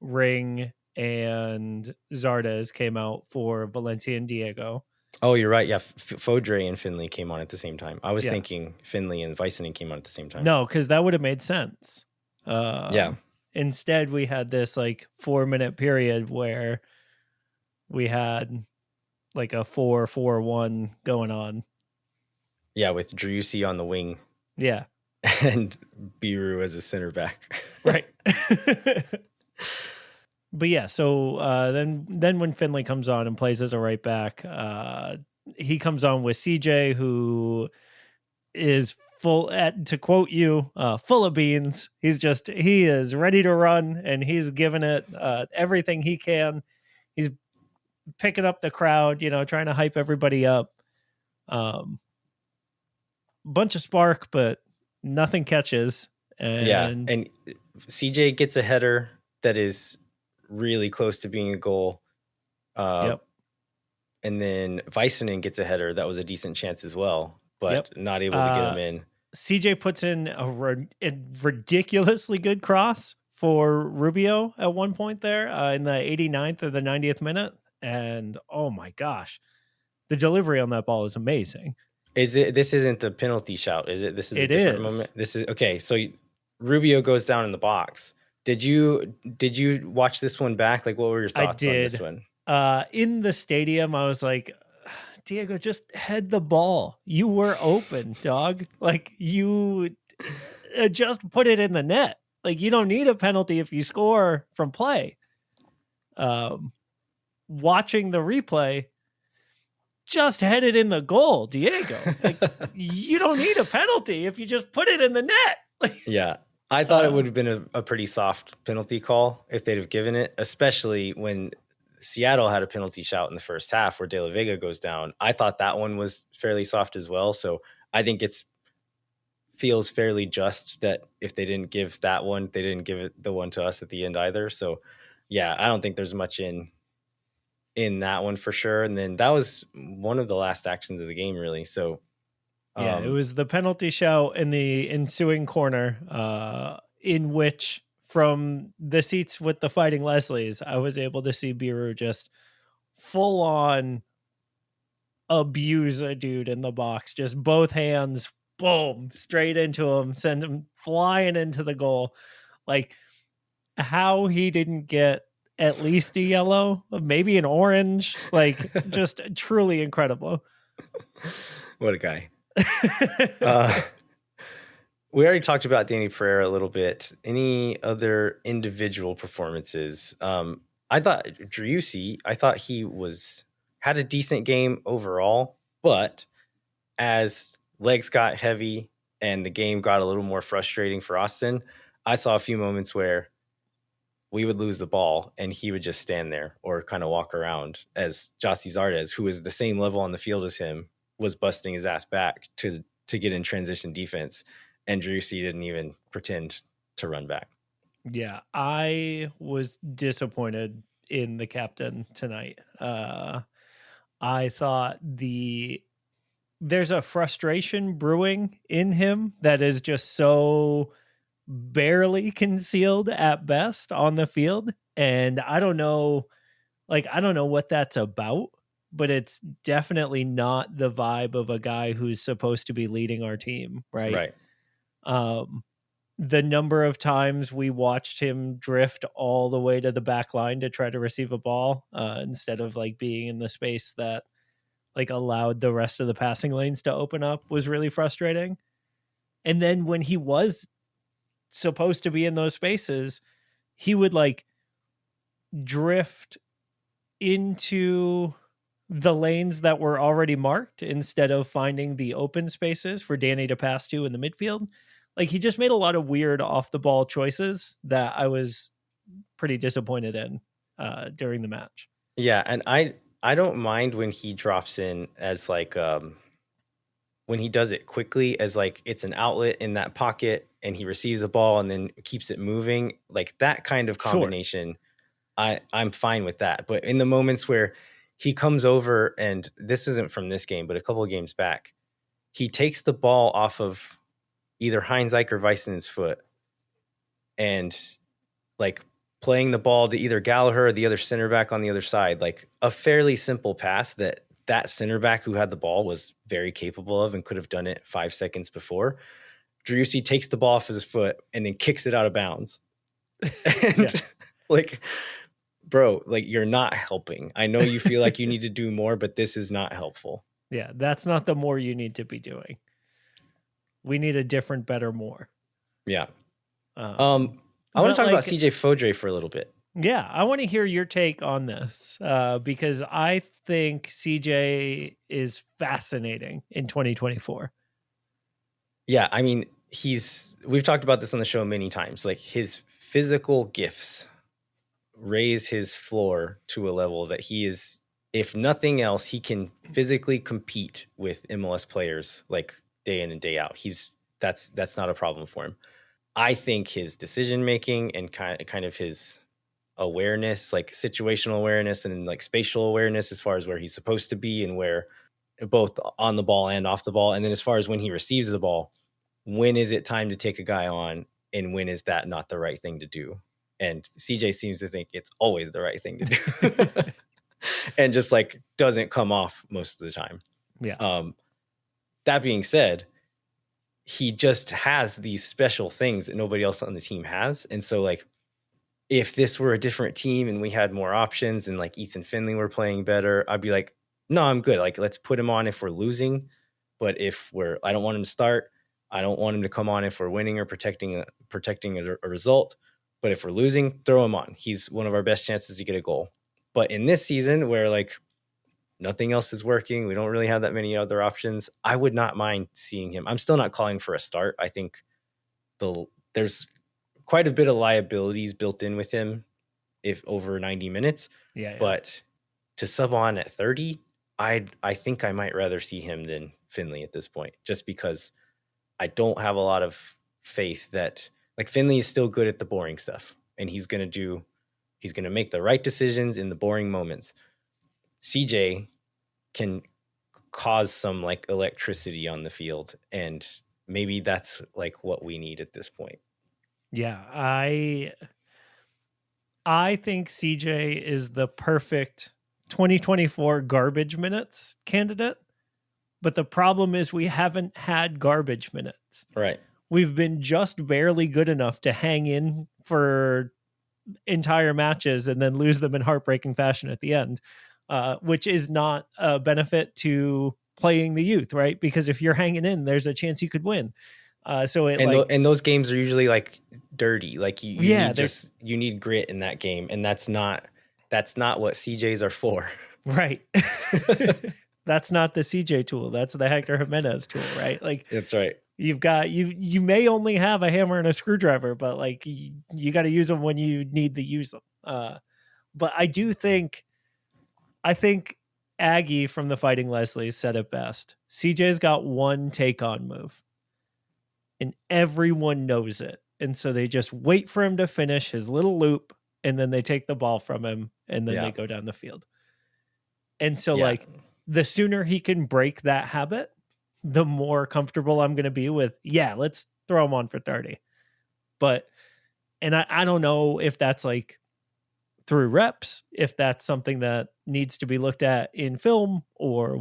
Ring and Zardes came out for Valencia and Diego. Oh, you're right. Yeah, Fodrey and Finley came on at the same time. I was thinking Finley and Väisänen came on at the same time. No, because that would have made sense. Yeah. Instead, we had this like 4-minute period where we had like a 4-4-1 going on. Yeah, with Driussi on the wing. Yeah. And Biru as a center back. Right. But yeah, so then when Finley comes on and plays as a right back, he comes on with CJ, who is to quote you, full of beans. He is ready to run, and he's giving it everything he can. He's picking up the crowd, trying to hype everybody up. Bunch of spark, but nothing catches. And CJ gets a header that is really close to being a goal. And then Väisänen gets a header that was a decent chance as well, but not able to get him in. CJ puts in a ridiculously good cross for Rubio at one point there in the 89th or the 90th minute. And oh my gosh, the delivery on that ball is amazing. This isn't the penalty shout, is it? This is a different moment. This is okay. So Rubio goes down in the box. Did you watch this one back? Like, what were your thoughts on this one? In the stadium, I was like, Diego, just head the ball. You were open, dog. Like, you just put it in the net. Like, you don't need a penalty if you score from play. Watching the replay, just head it in the goal, Diego. Like, you don't need a penalty if you just put it in the net. Yeah. I thought it would have been a pretty soft penalty call if they'd have given it, especially when Seattle had a penalty shout in the first half where De La Vega goes down. I thought that one was fairly soft as well. So I think feels fairly just that if they didn't give that one, they didn't give it the one to us at the end either. So yeah, I don't think there's much in that one for sure. And then that was one of the last actions of the game, really. So yeah, it was the penalty shout in the ensuing corner, in which from the seats with the Fighting Leslies, I was able to see Biru just full on abuse a dude in the box, just both hands, boom, straight into him, send him flying into the goal. Like, how he didn't get at least a yellow, maybe an orange, like, just truly incredible. What a guy. We already talked about Danny Pereira a little bit. Any other individual performances? I thought Driussi, he had a decent game overall, but as legs got heavy and the game got a little more frustrating for Austin, I saw a few moments where we would lose the ball and he would just stand there or kind of walk around as Jossie Zardes, who was the same level on the field as him, was busting his ass back to get in transition defense. And Driussi didn't even pretend to run back. Yeah, I was disappointed in the captain tonight. I thought there's a frustration brewing in him that is just so barely concealed at best on the field. And I don't know what that's about, but it's definitely not the vibe of a guy who's supposed to be leading our team, right? The number of times we watched him drift all the way to the back line to try to receive a ball, instead of like being in the space that like allowed the rest of the passing lanes to open up, was really frustrating. And then when he was supposed to be in those spaces, he would like drift into the lanes that were already marked instead of finding the open spaces for Danny to pass to in the midfield. Like, he just made a lot of weird off the ball choices that I was pretty disappointed in during the match. Yeah. And I don't mind when he drops in as like, when he does it quickly as like it's an outlet in that pocket and he receives the ball and then keeps it moving, like that kind of combination. Sure. I'm fine with that. But in the moments where he comes over, and this isn't from this game, but a couple of games back, he takes the ball off of either Heinz Ike or Weissen's foot and like playing the ball to either Gallagher or the other center back on the other side, like a fairly simple pass that center back who had the ball was very capable of and could have done it 5 seconds before. Driussi takes the ball off his foot and then kicks it out of bounds. And like, bro, like, you're not helping. I know you feel like you need to do more, but this is not helpful. Yeah, that's not the more you need to be doing. We need a different, better, more. Yeah. I want to talk about CJ Fodrey for a little bit. Yeah, I want to hear your take on this, because I think CJ is fascinating in 2024. Yeah, I mean, we've talked about this on the show many times. Like, his physical gifts raise his floor to a level that he is, if nothing else, he can physically compete with MLS players like day in and day out. That's not a problem for him. I think his decision making and kind of his awareness, like situational awareness and like spatial awareness as far as where he's supposed to be and where both on the ball and off the ball. And then as far as when he receives the ball, when is it time to take a guy on and when is that not the right thing to do? And CJ seems to think it's always the right thing to do. And just like doesn't come off most of the time. Yeah. That being said, he just has these special things that nobody else on the team has. And so like, if this were a different team and we had more options and like Ethan Finley were playing better, I'd be like, no, I'm good. Like, let's put him on if we're losing. But I don't want him to start. I don't want him to come on if we're winning or protecting a result. But if we're losing, throw him on. He's one of our best chances to get a goal. But in this season where like nothing else is working, we don't really have that many other options, I would not mind seeing him. I'm still not calling for a start. I think there's quite a bit of liabilities built in with him if over 90 minutes. Yeah. But to sub on at 30, I think I might rather see him than Finley at this point, just because I don't have a lot of faith that like Finley is still good at the boring stuff and he's going to make the right decisions in the boring moments. CJ can cause some like electricity on the field, and maybe that's like what we need at this point. Yeah, I think CJ is the perfect 2024 garbage minutes candidate, but the problem is we haven't had garbage minutes. Right. We've been just barely good enough to hang in for entire matches and then lose them in heartbreaking fashion at the end, which is not a benefit to playing the youth, right? Because if you're hanging in, there's a chance you could win. And those games are usually like dirty. Like you need grit in that game, and that's not what CJs are for. Right. That's not the CJ tool. That's the Hector Jimenez tool, right? Like that's right. You may only have a hammer and a screwdriver, but like you got to use them when you need to use them. But I think Aggie from the Fighting Leslies said it best. CJ's got one take on move and everyone knows it. And so they just wait for him to finish his little loop and then they take the ball from him and then they go down the field. And so like the sooner he can break that habit, the more comfortable I'm going to be with, let's throw him on for 30. And I don't know if that's like through reps, if that's something that needs to be looked at in film or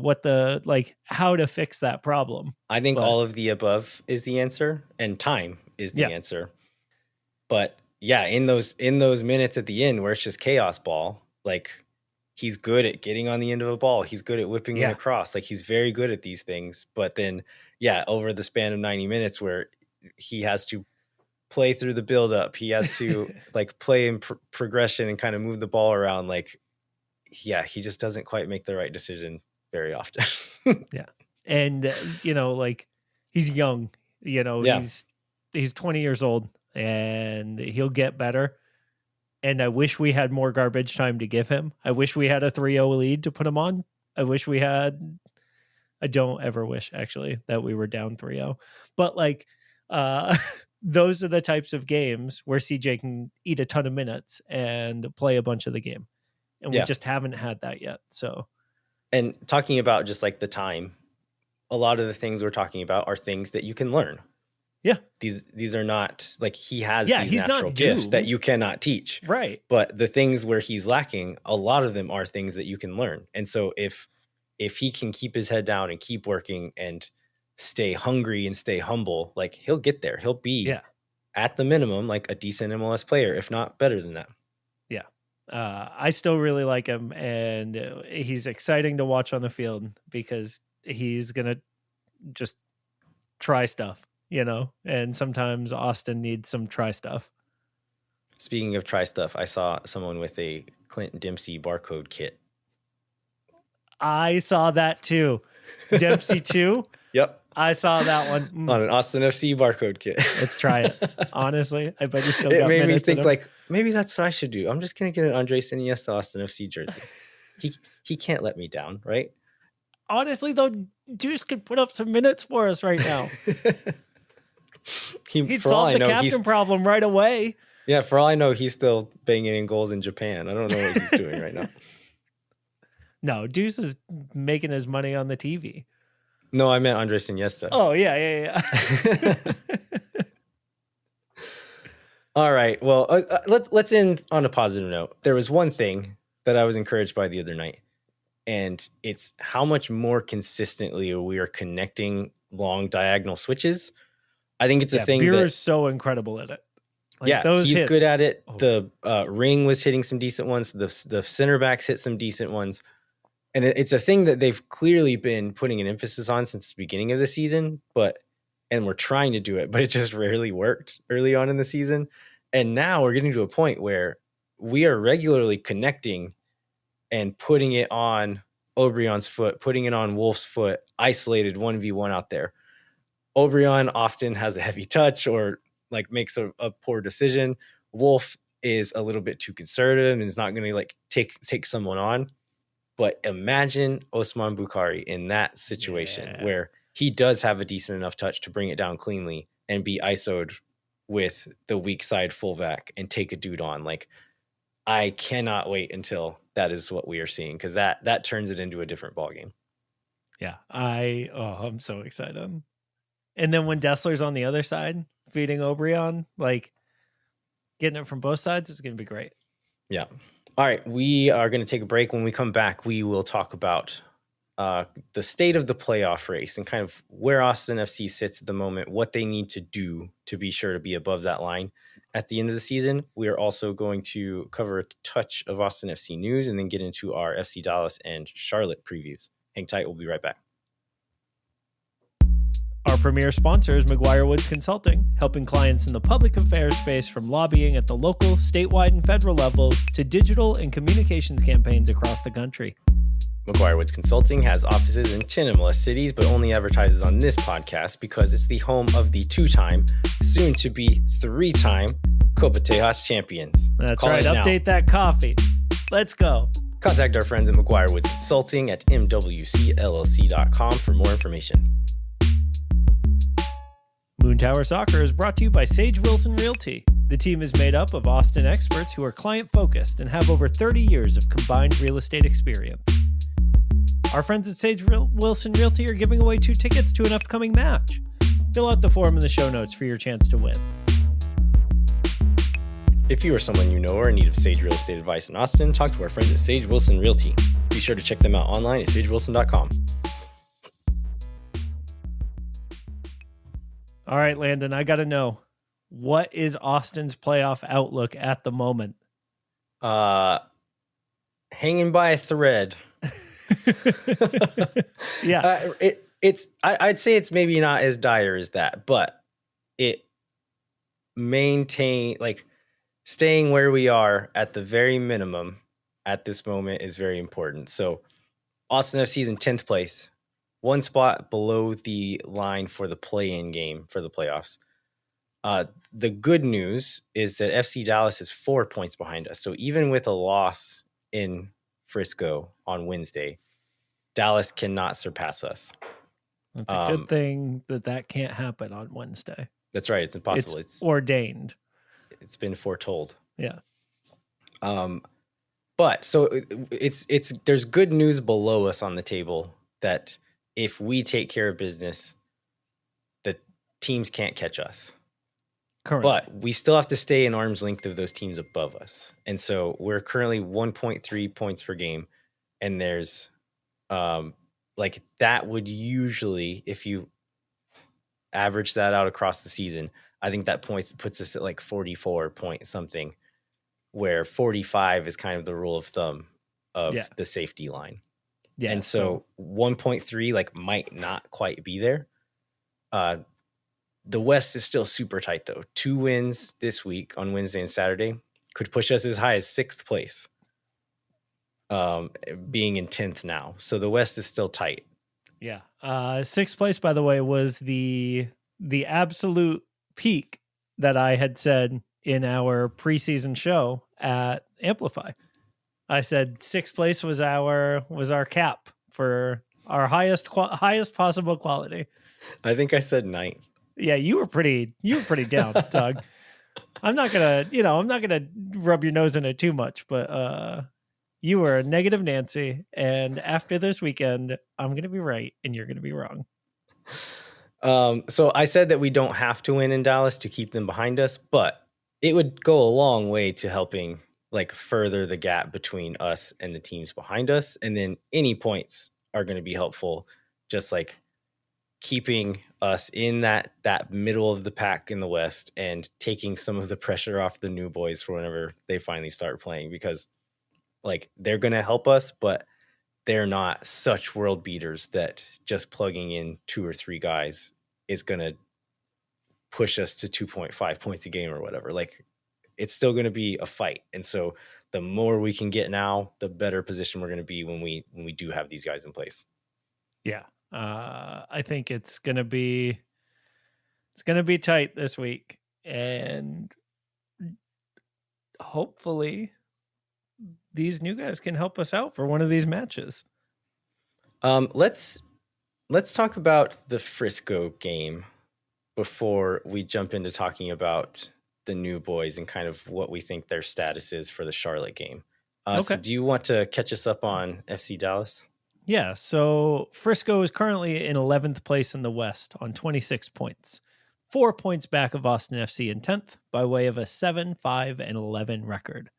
how to fix that problem. I think all of the above is the answer and time is the answer. But in those minutes at the end where it's just chaos ball, like he's good at getting on the end of a ball. He's good at whipping it across. Like he's very good at these things. But then, over the span of 90 minutes where he has to play through the buildup, he has to like play in progression and kind of move the ball around. Like, he just doesn't quite make the right decision very often. And, like he's young, he's 20 years old and he'll get better. And I wish we had more garbage time to give him. I wish we had a 3-0 lead to put him on. I don't ever wish, actually, that we were down 3-0. But, like, those are the types of games where CJ can eat a ton of minutes and play a bunch of the game. And we just haven't had that yet. So, and talking about just, like, the time, a lot of the things we're talking about are things that you can learn. Yeah. These are not like he has these natural gifts that you cannot teach. Right. But the things where he's lacking, a lot of them are things that you can learn. And so if he can keep his head down and keep working and stay hungry and stay humble, like he'll get there. He'll be at the minimum like a decent MLS player, if not better than that. Yeah. I still really like him, and he's exciting to watch on the field because he's going to just try stuff. And sometimes Austin needs some try stuff. Speaking of try stuff, I saw someone with a Clint Dempsey barcode kit. I saw that too. Dempsey 2? Yep. I saw that one. On an Austin FC barcode kit. Let's try it. Honestly, I bet you still got minutes. It made me think like, maybe that's what I should do. I'm just going to get an Andres Iniesta Austin FC jersey. He can't let me down, right? Honestly, though, Deuce could put up some minutes for us right now. He'd solve the captain problem right away. Yeah, for all I know, he's still banging in goals in Japan. I don't know what he's doing right now. No, Deuce is making his money on the TV. No, I meant Andres Iniesta. Oh, yeah. All right. Well, let's end on a positive note. There was one thing that I was encouraged by the other night, and it's how much more consistently we are connecting long diagonal switches. I think it's a thing Beer that is so incredible at it. he's hits. good at it. The Ring was hitting some decent ones. The center backs hit some decent ones. And it's a thing that they've clearly been putting an emphasis on since the beginning of the season, and we're trying to do it, but it just rarely worked early on in the season. And now we're getting to a point where we are regularly connecting and putting it on Obrion's foot, putting it on Wolf's foot, isolated 1v1 out there. Obrion often has a heavy touch or like makes a poor decision. Wolf is a little bit too conservative and is not going to like take someone on. But imagine Osman Bukari in that situation where he does have a decent enough touch to bring it down cleanly and be ISO'd with the weak side fullback and take a dude on. Like, I cannot wait until that is what we are seeing, because that turns it into a different ballgame. Yeah, I'm so excited. And then when Desler's on the other side feeding Obrion, like getting it from both sides is going to be great. Yeah. All right, we are going to take a break. When we come back, we will talk about the state of the playoff race and kind of where Austin FC sits at the moment, what they need to do to be sure to be above that line at the end of the season. We are also going to cover a touch of Austin FC news and then get into our FC Dallas and Charlotte previews. Hang tight. We'll be right back. Our premier sponsor is McGuire Woods Consulting, helping clients in the public affairs space from lobbying at the local, statewide, and federal levels to digital and communications campaigns across the country. McGuire Woods Consulting has offices in 10 MLS cities, but only advertises on this podcast because it's the home of the 2-time, soon-to-be 3-time Copa Tejas champions. That's Call right. it now. Update that coffee. Let's go. Contact our friends at McGuire Woods Consulting at mwcllc.com for more information. Moon Tower Soccer is brought to you by Sage Wilson Realty. The team is made up of Austin experts who are client-focused and have over 30 years of combined real estate experience. Our friends at Sage Wilson Realty are giving away 2 tickets to an upcoming match. Fill out the form in the show notes for your chance to win. If you or someone you know are in need of Sage real estate advice in Austin, talk to our friends at Sage Wilson Realty. Be sure to check them out online at sagewilson.com. All right, Landon, I got to know, what is Austin's playoff outlook at the moment? Hanging by a thread. Yeah. I'd say it's maybe not as dire as that, but it staying where we are at the very minimum at this moment is very important. So Austin FC is in 10th place, 1 spot below the line for the play-in game for the playoffs. The good news is that FC Dallas is 4 points behind us. So even with a loss in Frisco on Wednesday, Dallas cannot surpass us. It's a good thing that can't happen on Wednesday. That's right. It's impossible. It's ordained. It's been foretold. Yeah. But so there's good news below us on the table that if we take care of business, the teams can't catch us. Correct. But we still have to stay in arm's length of those teams above us. And so we're currently 1.3 points per game. And there's that would usually, if you average that out across the season, I think that puts us at like 44 point something, where 45 is kind of the rule of thumb of the safety line. Yeah. And so 1.3 might not quite be there. The West is still super tight though. 2 wins this week on Wednesday and Saturday could push us as high as 6th place. Being in 10th now. So the West is still tight. Yeah. 6th place, by the way, was the absolute peak that I had said in our preseason show at Amplify. I said 6th place was our cap for our highest possible quality. I think I said 9th. Yeah, you were pretty down, Doug. I'm not gonna rub your nose in it too much, but you were a negative Nancy, and after this weekend, I'm gonna be right and you're gonna be wrong. So I said that we don't have to win in Dallas to keep them behind us, but it would go a long way to helping like further the gap between us and the teams behind us. And then any points are going to be helpful, just like keeping us in that middle of the pack in the West and taking some of the pressure off the new boys for whenever they finally start playing, because like they're going to help us, but they're not such world beaters that just plugging in 2 or 3 guys is going to push us to 2.5 points a game or whatever. Like it's still going to be a fight. And so the more we can get now, the better position we're going to be when we do have these guys in place. Yeah. I think it's going to be tight this week, and hopefully these new guys can help us out for one of these matches. Let's talk about the Frisco game before we jump into talking about the new boys and kind of what we think their status is for the Charlotte game. Okay. So do you want to catch us up on FC Dallas? Yeah, so Frisco is currently in 11th place in the West on 26 points. 4 points back of Austin FC in 10th by way of a 7-5-11 record.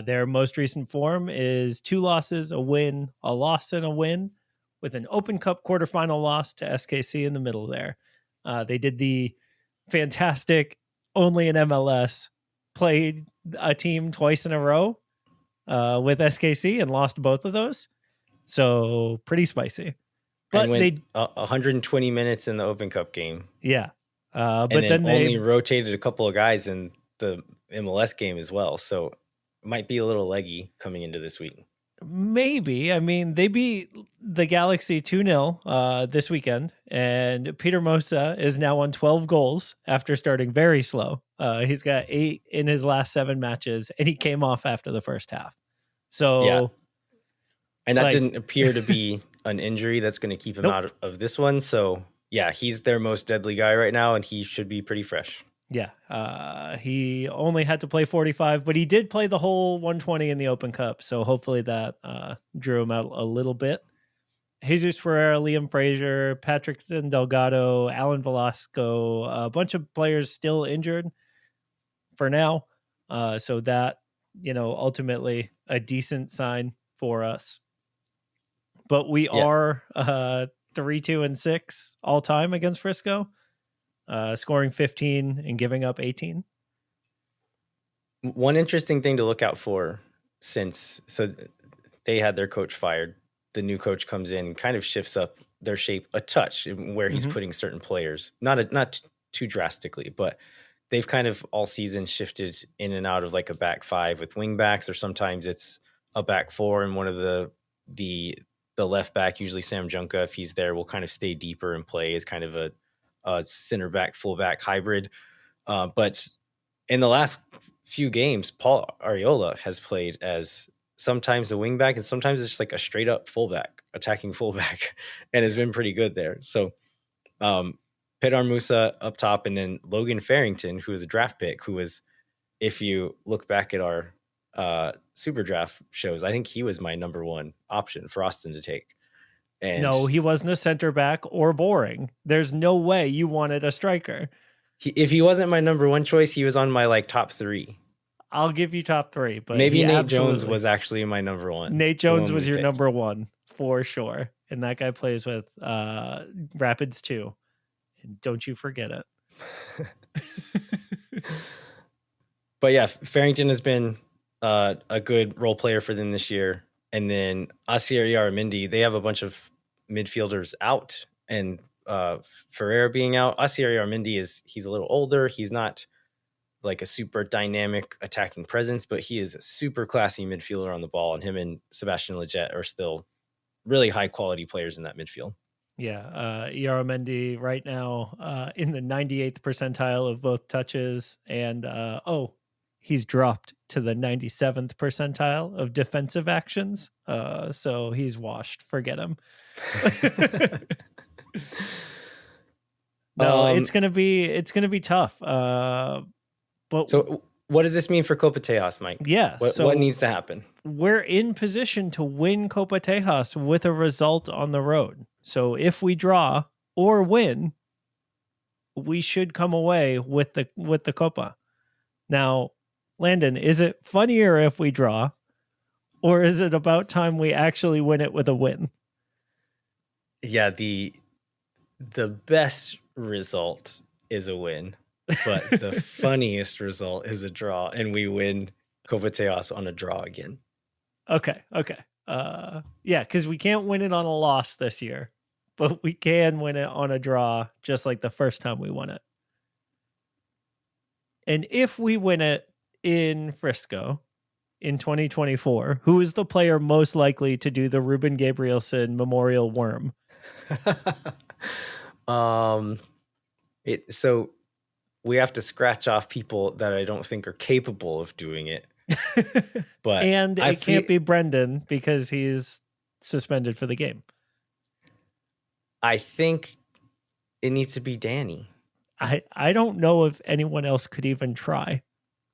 Their most recent form is 2 losses, a win, a loss, and a win, with an Open Cup quarterfinal loss to SKC in the middle there. They did the fantastic, only in MLS, played a team twice in a row with SKC and lost both of those. So pretty spicy. But they 120 minutes in the Open Cup game. Yeah. But and then they only rotated a couple of guys in the MLS game as well. So it might be a little leggy coming into this week. Maybe. I mean, they beat the Galaxy 2-0 this weekend, and Peter Mosa is now on 12 goals after starting very slow. He's got 8 in his last 7 matches, and he came off after the first half. So, yeah. And that didn't appear to be an injury that's going to keep him out of this one. So, yeah, he's their most deadly guy right now, and he should be pretty fresh. Yeah, he only had to play 45, but he did play the whole 120 in the Open Cup, so hopefully that drew him out a little bit. Jesus Ferreira, Liam Fraser, Patrick Delgado, Alan Velasco, a bunch of players still injured for now, so that, ultimately a decent sign for us. But we are 3-2-6 all time against Frisco. Scoring 15 and giving up 18. One interesting thing to look out for, so they had their coach fired. The new coach comes in and kind of shifts up their shape a touch where he's putting certain players, not too drastically, but they've kind of all season shifted in and out of like a back 5 with wing backs, or sometimes it's a back 4 and one of the left back, usually Sam Junka, if he's there, will kind of stay deeper and play as kind of a center back, full back hybrid. But in the last few games, Paul Arriola has played as sometimes a wing back and sometimes it's just like a straight up fullback, attacking fullback, and has been pretty good there. So Pedar Musa up top, and then Logan Farrington, who is a draft pick, who was, if you look back at our super draft shows, I think he was my number 1 option for Austin to take. And no, he wasn't a center back or boring. There's no way you wanted a striker. If he wasn't my number 1 choice, he was on my top 3. I'll give you top 3, but maybe Nate Jones was actually my number 1. Nate Jones was your number 1 for sure, and that guy plays with Rapids too. And don't you forget it. But yeah, Farrington has been a good role player for them this year. And then Asier Yaramendi, they have a bunch of midfielders out, and Ferreira being out. Asier Yaramendi he's a little older. He's not like a super dynamic attacking presence, but he is a super classy midfielder on the ball, and him and Sebastian Lletget are still really high quality players in that midfield. Yeah, Yaramendi right now in the 98th percentile of both touches, and he's dropped to the 97th percentile of defensive actions. So he's washed. Forget him. No, it's gonna be tough. But so what does this mean for Copa Tejas, Mike? Yeah. What needs to happen? We're in position to win Copa Tejas with a result on the road. So if we draw, or win, we should come away with the Copa. Now, Landon, is it funnier if we draw, or is it about time we actually win it with a win? Yeah, the best result is a win, but the funniest result is a draw, and we win Copa Tejas on a draw again. Okay. Yeah, because we can't win it on a loss this year, but we can win it on a draw, just like the first time we won it. And if we win it in Frisco in 2024, who is the player most likely to do the Ruben Gabrielson Memorial Worm? So we have to scratch off people that I don't think are capable of doing it. But and it can't be Brendan because he's suspended for the game. I think it needs to be Danny. I don't know if anyone else could even try.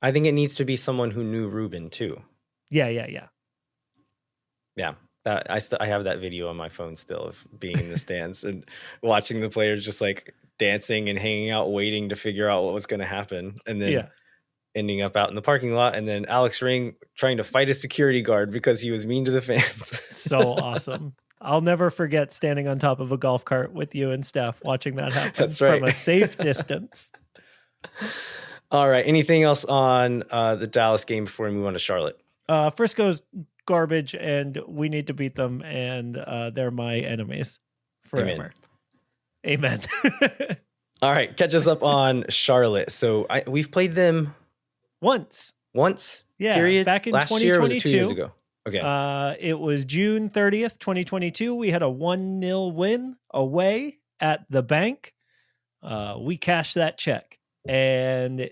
I think it needs to be someone who knew Ruben too. Yeah. Yeah. That I have that video on my phone still of being in the stands and watching the players just like dancing and hanging out, waiting to figure out what was going to happen, and then ending up out in the parking lot, and then Alex Ring trying to fight a security guard because he was mean to the fans. So awesome. I'll never forget standing on top of a golf cart with you and Steph watching that happen. That's right. From a safe distance. All right. Anything else on the Dallas game before we move on to Charlotte? Frisco's garbage, and we need to beat them, and they're my enemies forever. Amen. All right. Catch us up on Charlotte. So we've played them once. Yeah. Period. Back in last 2022. Year, or was it 2 years ago? Okay. It was June 30th, 2022. We had a 1-0 win away at the bank. We cashed that check, and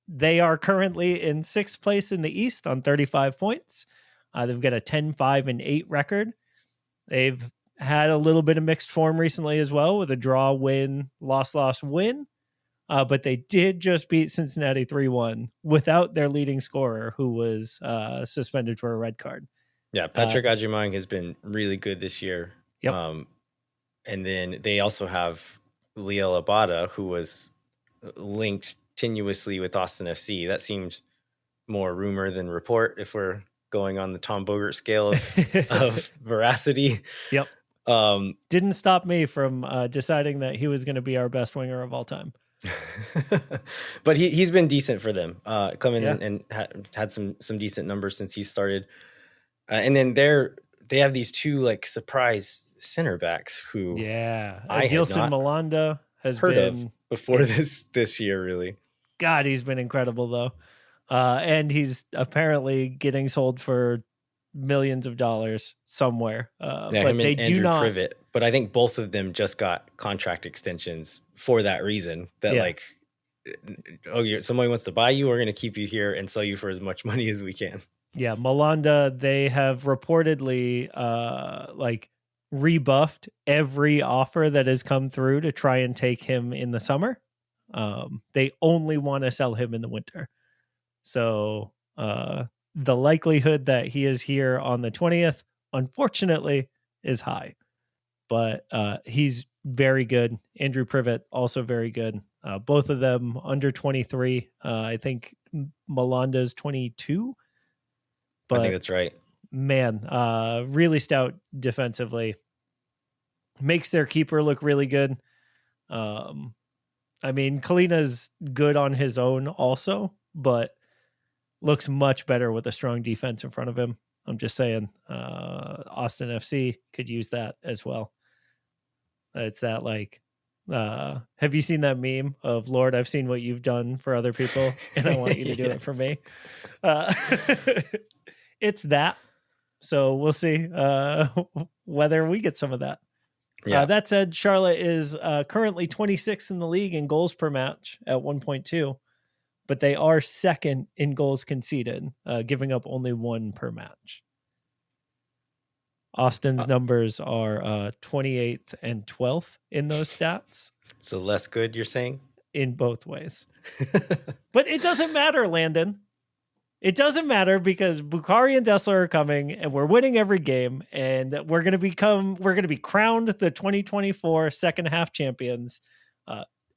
they are currently in 6th place in the East on 35 points. They've got a 10-5-8 record. They've had a little bit of mixed form recently as well, with a draw, win, loss, win. But they did just beat Cincinnati 3-1 without their leading scorer, who was suspended for a red card. Yeah, Patrick Agyemang has been really good this year. Yep. And then they also have Liel Abada, who was linked tenuously with Austin FC. That seems more rumor than report if we're going on the Tom Bogert scale of veracity. Yep. Didn't stop me from deciding that he was going to be our best winger of all time. But he's been decent for them, coming in and had some decent numbers since he started. And then they have these two like surprise center backs who Adilson Malanda has heard been of before this year, really. God, he's been incredible though. And he's apparently getting sold for millions of dollars somewhere. But they do Andrew not. Privet. But I think both of them just got contract extensions for that reason. That somebody wants to buy you, we're going to keep you here and sell you for as much money as we can. Yeah, Malanda, they have reportedly rebuffed every offer that has come through to try and take him in the summer. They only want to sell him in the winter. So the likelihood that he is here on the 20th, unfortunately, is high. But he's very good. Andrew Privet, also very good. Both of them under 23. I think Malanda's 22. But I think that's right. Man, really stout defensively. Makes their keeper look really good. I mean, Kalina's good on his own also, but looks much better with a strong defense in front of him. I'm just saying, Austin FC could use that as well. It's that have you seen that meme of, Lord, I've seen what you've done for other people, and I want you to do it for me. It's that. So we'll see whether we get some of that. Yeah. That said, Charlotte is currently 26th in the league in goals per match at 1.2, but they are second in goals conceded, giving up only 1 per match. Austin's numbers are 28th and 12th in those stats. So less good, you're saying? In both ways. But it doesn't matter, Landon. It doesn't matter because Bukari and Desler are coming and we're winning every game and we're going to be crowned the 2024 second half champions.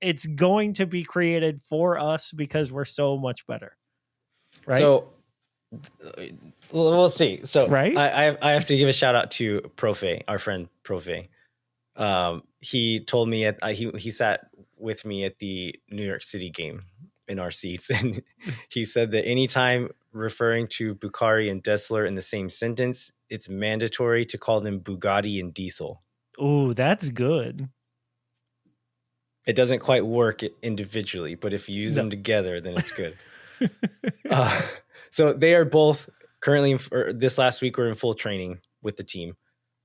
It's going to be created for us because we're so much better. Right. So we'll see. So right. I have to give a shout out to Profe, our friend Profe. He told me he sat with me at the New York City game in our seats, and he said that anytime referring to Bukari and Desler in the same sentence, it's mandatory to call them Bugatti and Diesel. Ooh, that's good. It doesn't quite work individually, but if you use them together, then it's good. So they are both currently this last week were in full training with the team.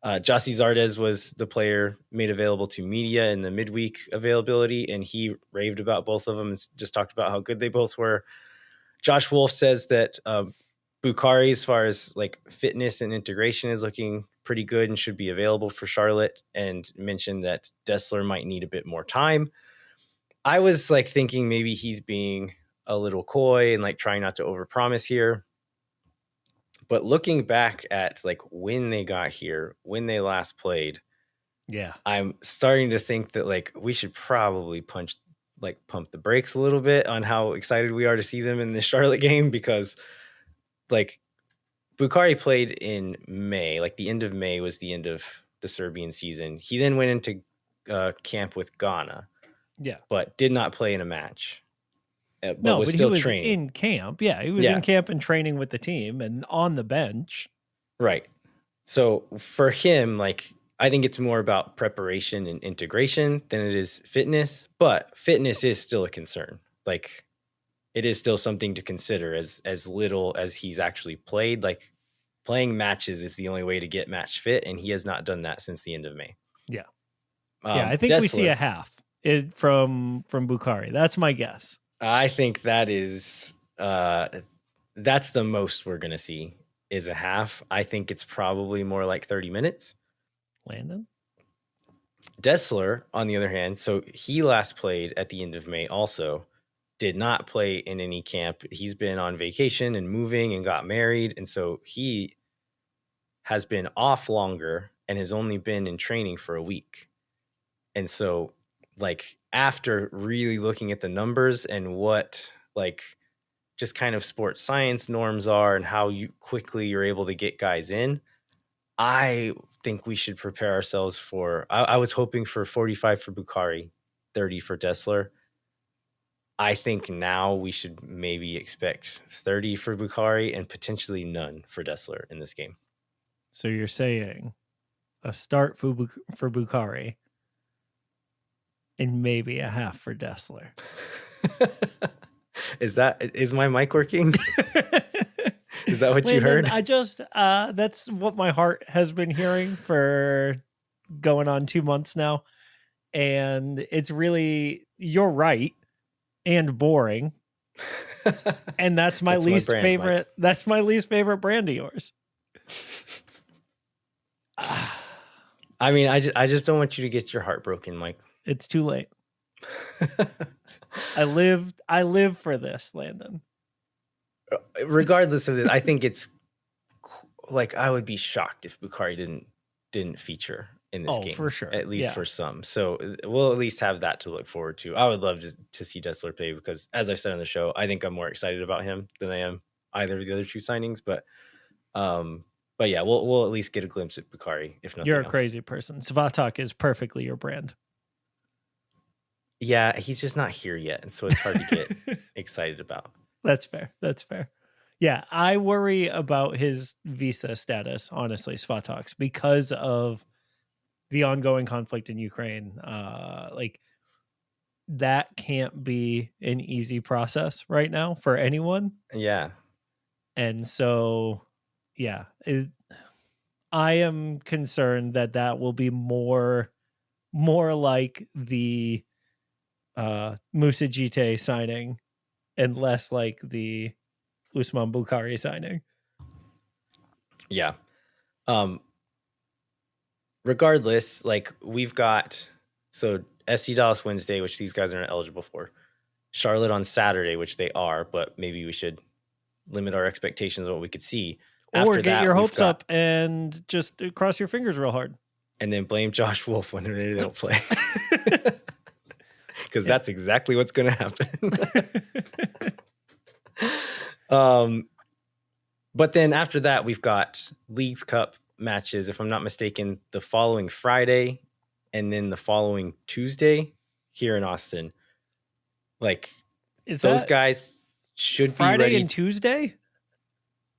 Jossie Zardes was the player made available to media in the midweek availability, and he raved about both of them and just talked about how good they both were. Josh Wolf says that Bukari, as far as like fitness and integration, is looking pretty good and should be available for Charlotte, and mentioned that Desler might need a bit more time. I was like thinking maybe he's being a little coy and like trying not to overpromise here. But looking back at like when they got here, when they last played, yeah, I'm starting to think that like we should probably pump the brakes a little bit on how excited we are to see them in the Charlotte game, because like Bukari played in May, like the end of May was the end of the Serbian season. He then went into camp with Ghana, but did not play in a match. But no, was but still he was training in camp. Yeah, he was in camp and training with the team and on the bench. Right. So for him, like, I think it's more about preparation and integration than it is fitness, but fitness is still a concern. Like, it is still something to consider as little as he's actually played. Like, playing matches is the only way to get match fit, and he has not done that since the end of May. Yeah. I think we see a half from Bukari. That's my guess. I think that is that's the most we're going to see is a half. I think it's probably more like 30 minutes. Landon? Desler, on the other hand, so he last played at the end of May also, did not play in any camp. He's been on vacation and moving and got married, and so he has been off longer and has only been in training for a week. And so, like, after really looking at the numbers and what, like, just kind of sports science norms are and how quickly you're able to get guys in, I think we should prepare ourselves for, I was hoping for 45 for Bukari, 30 for Desler. I think now we should maybe expect 30 for Bukari and potentially none for Desler in this game. So you're saying a start for Bukari and maybe a half for Desler. Is my mic working? Is that what you heard? I just, that's what my heart has been hearing for going on 2 months now. And it's really, you're right and boring. And that's my least favorite. Mike. That's my least favorite brand of yours. I mean, I just don't want you to get your heart broken, Mike. It's too late. I live for this, Landon. Regardless of this, I think it's like I would be shocked if Bukari didn't feature in this game for sure, at least for some. So we'll at least have that to look forward to. I would love to see Desler play because, as I've said on the show, I think I'm more excited about him than I am either of the other two signings. But yeah, we'll at least get a glimpse at Bukari. If nothing, you're a else. Crazy person. Svatak is perfectly your brand. Yeah, he's just not here yet, and so it's hard to get excited about. That's fair. Yeah, I worry about his visa status, honestly, Svatak's, because of the ongoing conflict in Ukraine. Like, that can't be an easy process right now for anyone. Yeah. And so, yeah, I am concerned that will be more like the Musa Jite signing and less like the Usman Bukari signing. Yeah. Regardless, like we've got FC Dallas Wednesday, which these guys are not eligible for. Charlotte on Saturday, which they are, but maybe we should limit our expectations of what we could see. Or After get that, your we've hopes got- up and just cross your fingers real hard. and then blame Josh Wolf when they don't play. Because that's exactly what's going to happen. But then after that, we've got Leagues Cup matches, if I'm not mistaken, the following Friday and then the following Tuesday here in Austin. Like, Is those that guys should Friday be ready. and Tuesday?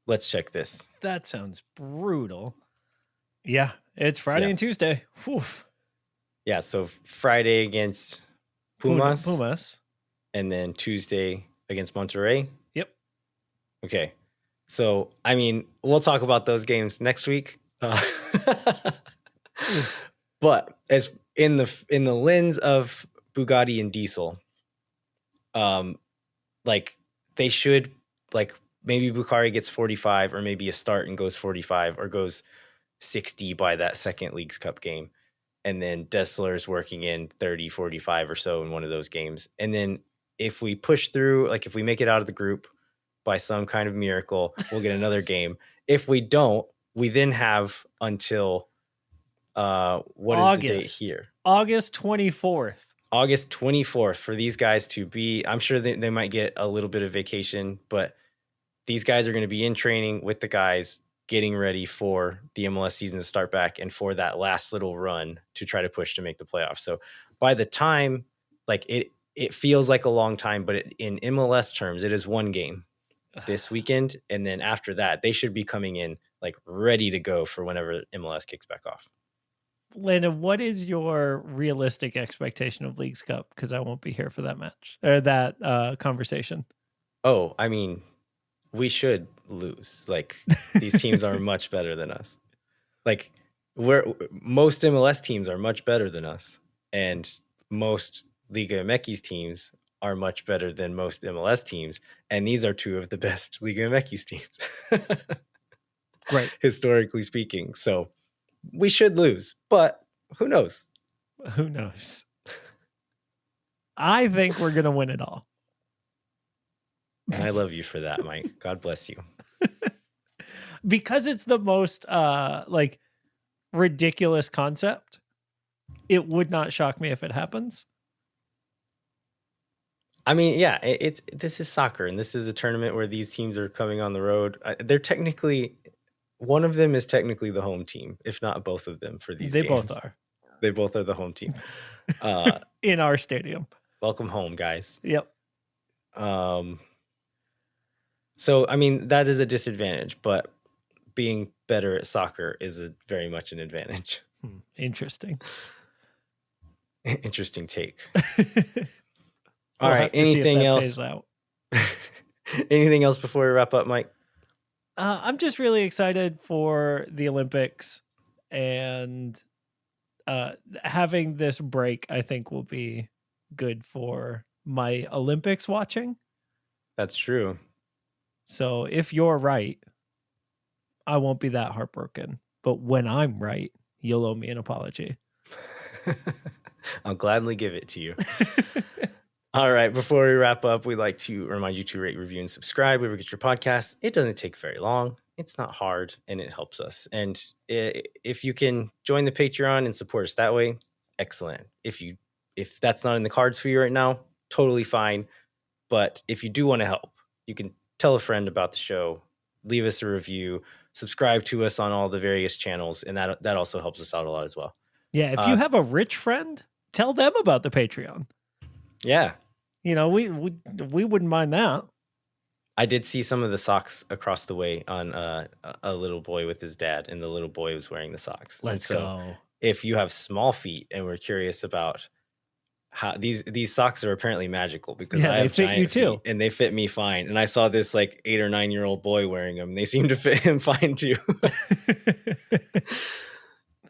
Let's check this. That sounds brutal. Yeah, it's Friday and Tuesday. Whew. Yeah, so Friday against Pumas. And then Tuesday against Monterrey. Yep. Okay. So, I mean, we'll talk about those games next week. But as in the lens of Bukari and Desler, like they should, like maybe Bukari gets 45 or maybe a start and goes 45 or goes 60 by that second Leagues Cup game. And then Desler's working in 30, 45 or so in one of those games. And then if we push through, like if we make it out of the group by some kind of miracle, we'll get another game. If we don't, we then have until what is the date here? August 24th. August 24th for these guys to be, I'm sure they might get a little bit of vacation, but these guys are going to be in training with the guys getting ready for the MLS season to start back and for that last little run to try to push to make the playoffs. So by the time, like it feels like a long time, but in MLS terms, it is one game this weekend. And then after that, they should be coming in like ready to go for whenever MLS kicks back off. Landon, what is your realistic expectation of Leagues Cup? Because I won't be here for that match or that conversation. Oh, I mean, we should lose. Like these teams are much better than us. Like most MLS teams are much better than us, and most Liga MX teams are much better than most MLS teams. And these are two of the best Liga MX teams, right? Historically speaking. So we should lose, but who knows? Who knows? I think we're gonna win it all. And I love you for that, Mike. God bless you. Because it's the most like ridiculous concept. It would not shock me if it happens. I mean, yeah, this is soccer, and this is a tournament where these teams are coming on the road. They're technically, one of them is technically the home team, if not both of them for these games. They both are. They both are the home team. In our stadium. Welcome home, guys. Yep. So, I mean, that is a disadvantage, but being better at soccer is very much an advantage. Interesting. Interesting take. We'll All right. Anything else? Anything else before we wrap up, Mike? I'm just really excited for the Olympics, and having this break, I think, will be good for my Olympics watching. That's true. So if you're right, I won't be that heartbroken. But when I'm right, you'll owe me an apology. I'll gladly give it to you. All right. Before we wrap up, we'd like to remind you to rate, review, and subscribe wherever you get your podcast. It doesn't take very long. It's not hard, and it helps us. And if you can join the Patreon and support us that way, excellent. If that's not in the cards for you right now, totally fine. But if you do want to help, you can tell a friend about the show, leave us a review, subscribe to us on all the various channels, and that also helps us out a lot as well. Yeah, if you have a rich friend, tell them about the Patreon. Yeah. You know, we wouldn't mind that. I did see some of the socks across the way on a little boy with his dad, and the little boy was wearing the socks. Let's go. If you have small feet and we're curious about how these socks are apparently magical, because I have they fit you too, feet, and they fit me fine. And I saw this like 8 or 9 year old boy wearing them. They seem to fit him fine too.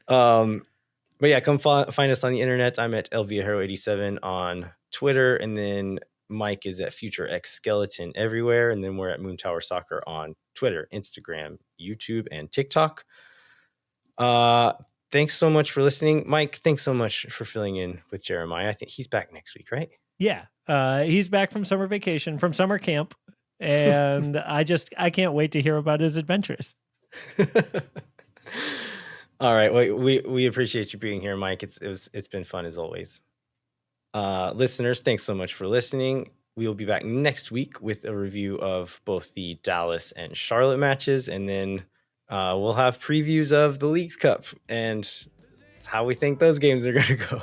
But yeah, come find us on the internet. I'm at LVHero87 on Twitter, and then Mike is at FutureX Skeleton everywhere, and then we're at Moon Tower Soccer on Twitter, Instagram, YouTube, and TikTok. Thanks so much for listening, Mike. Thanks so much for filling in with Jeremiah. I think he's back next week, right? Yeah, he's back from summer vacation, from summer camp, and I can't wait to hear about his adventures. All right. Well, we appreciate you being here, Mike. It's been fun as always. Listeners, thanks so much for listening. We will be back next week with a review of both the Dallas and Charlotte matches, and then we'll have previews of the Leagues Cup and how we think those games are going to go.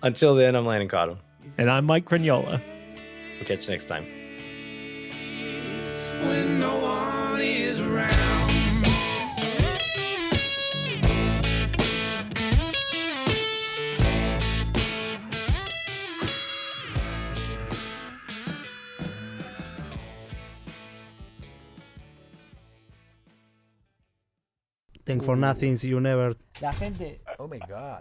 Until then, I'm Landon Cottom. And I'm Mike Cragnola. We'll catch you next time. When no one is around. Thank for nothing, see you never. La gente. Oh my God.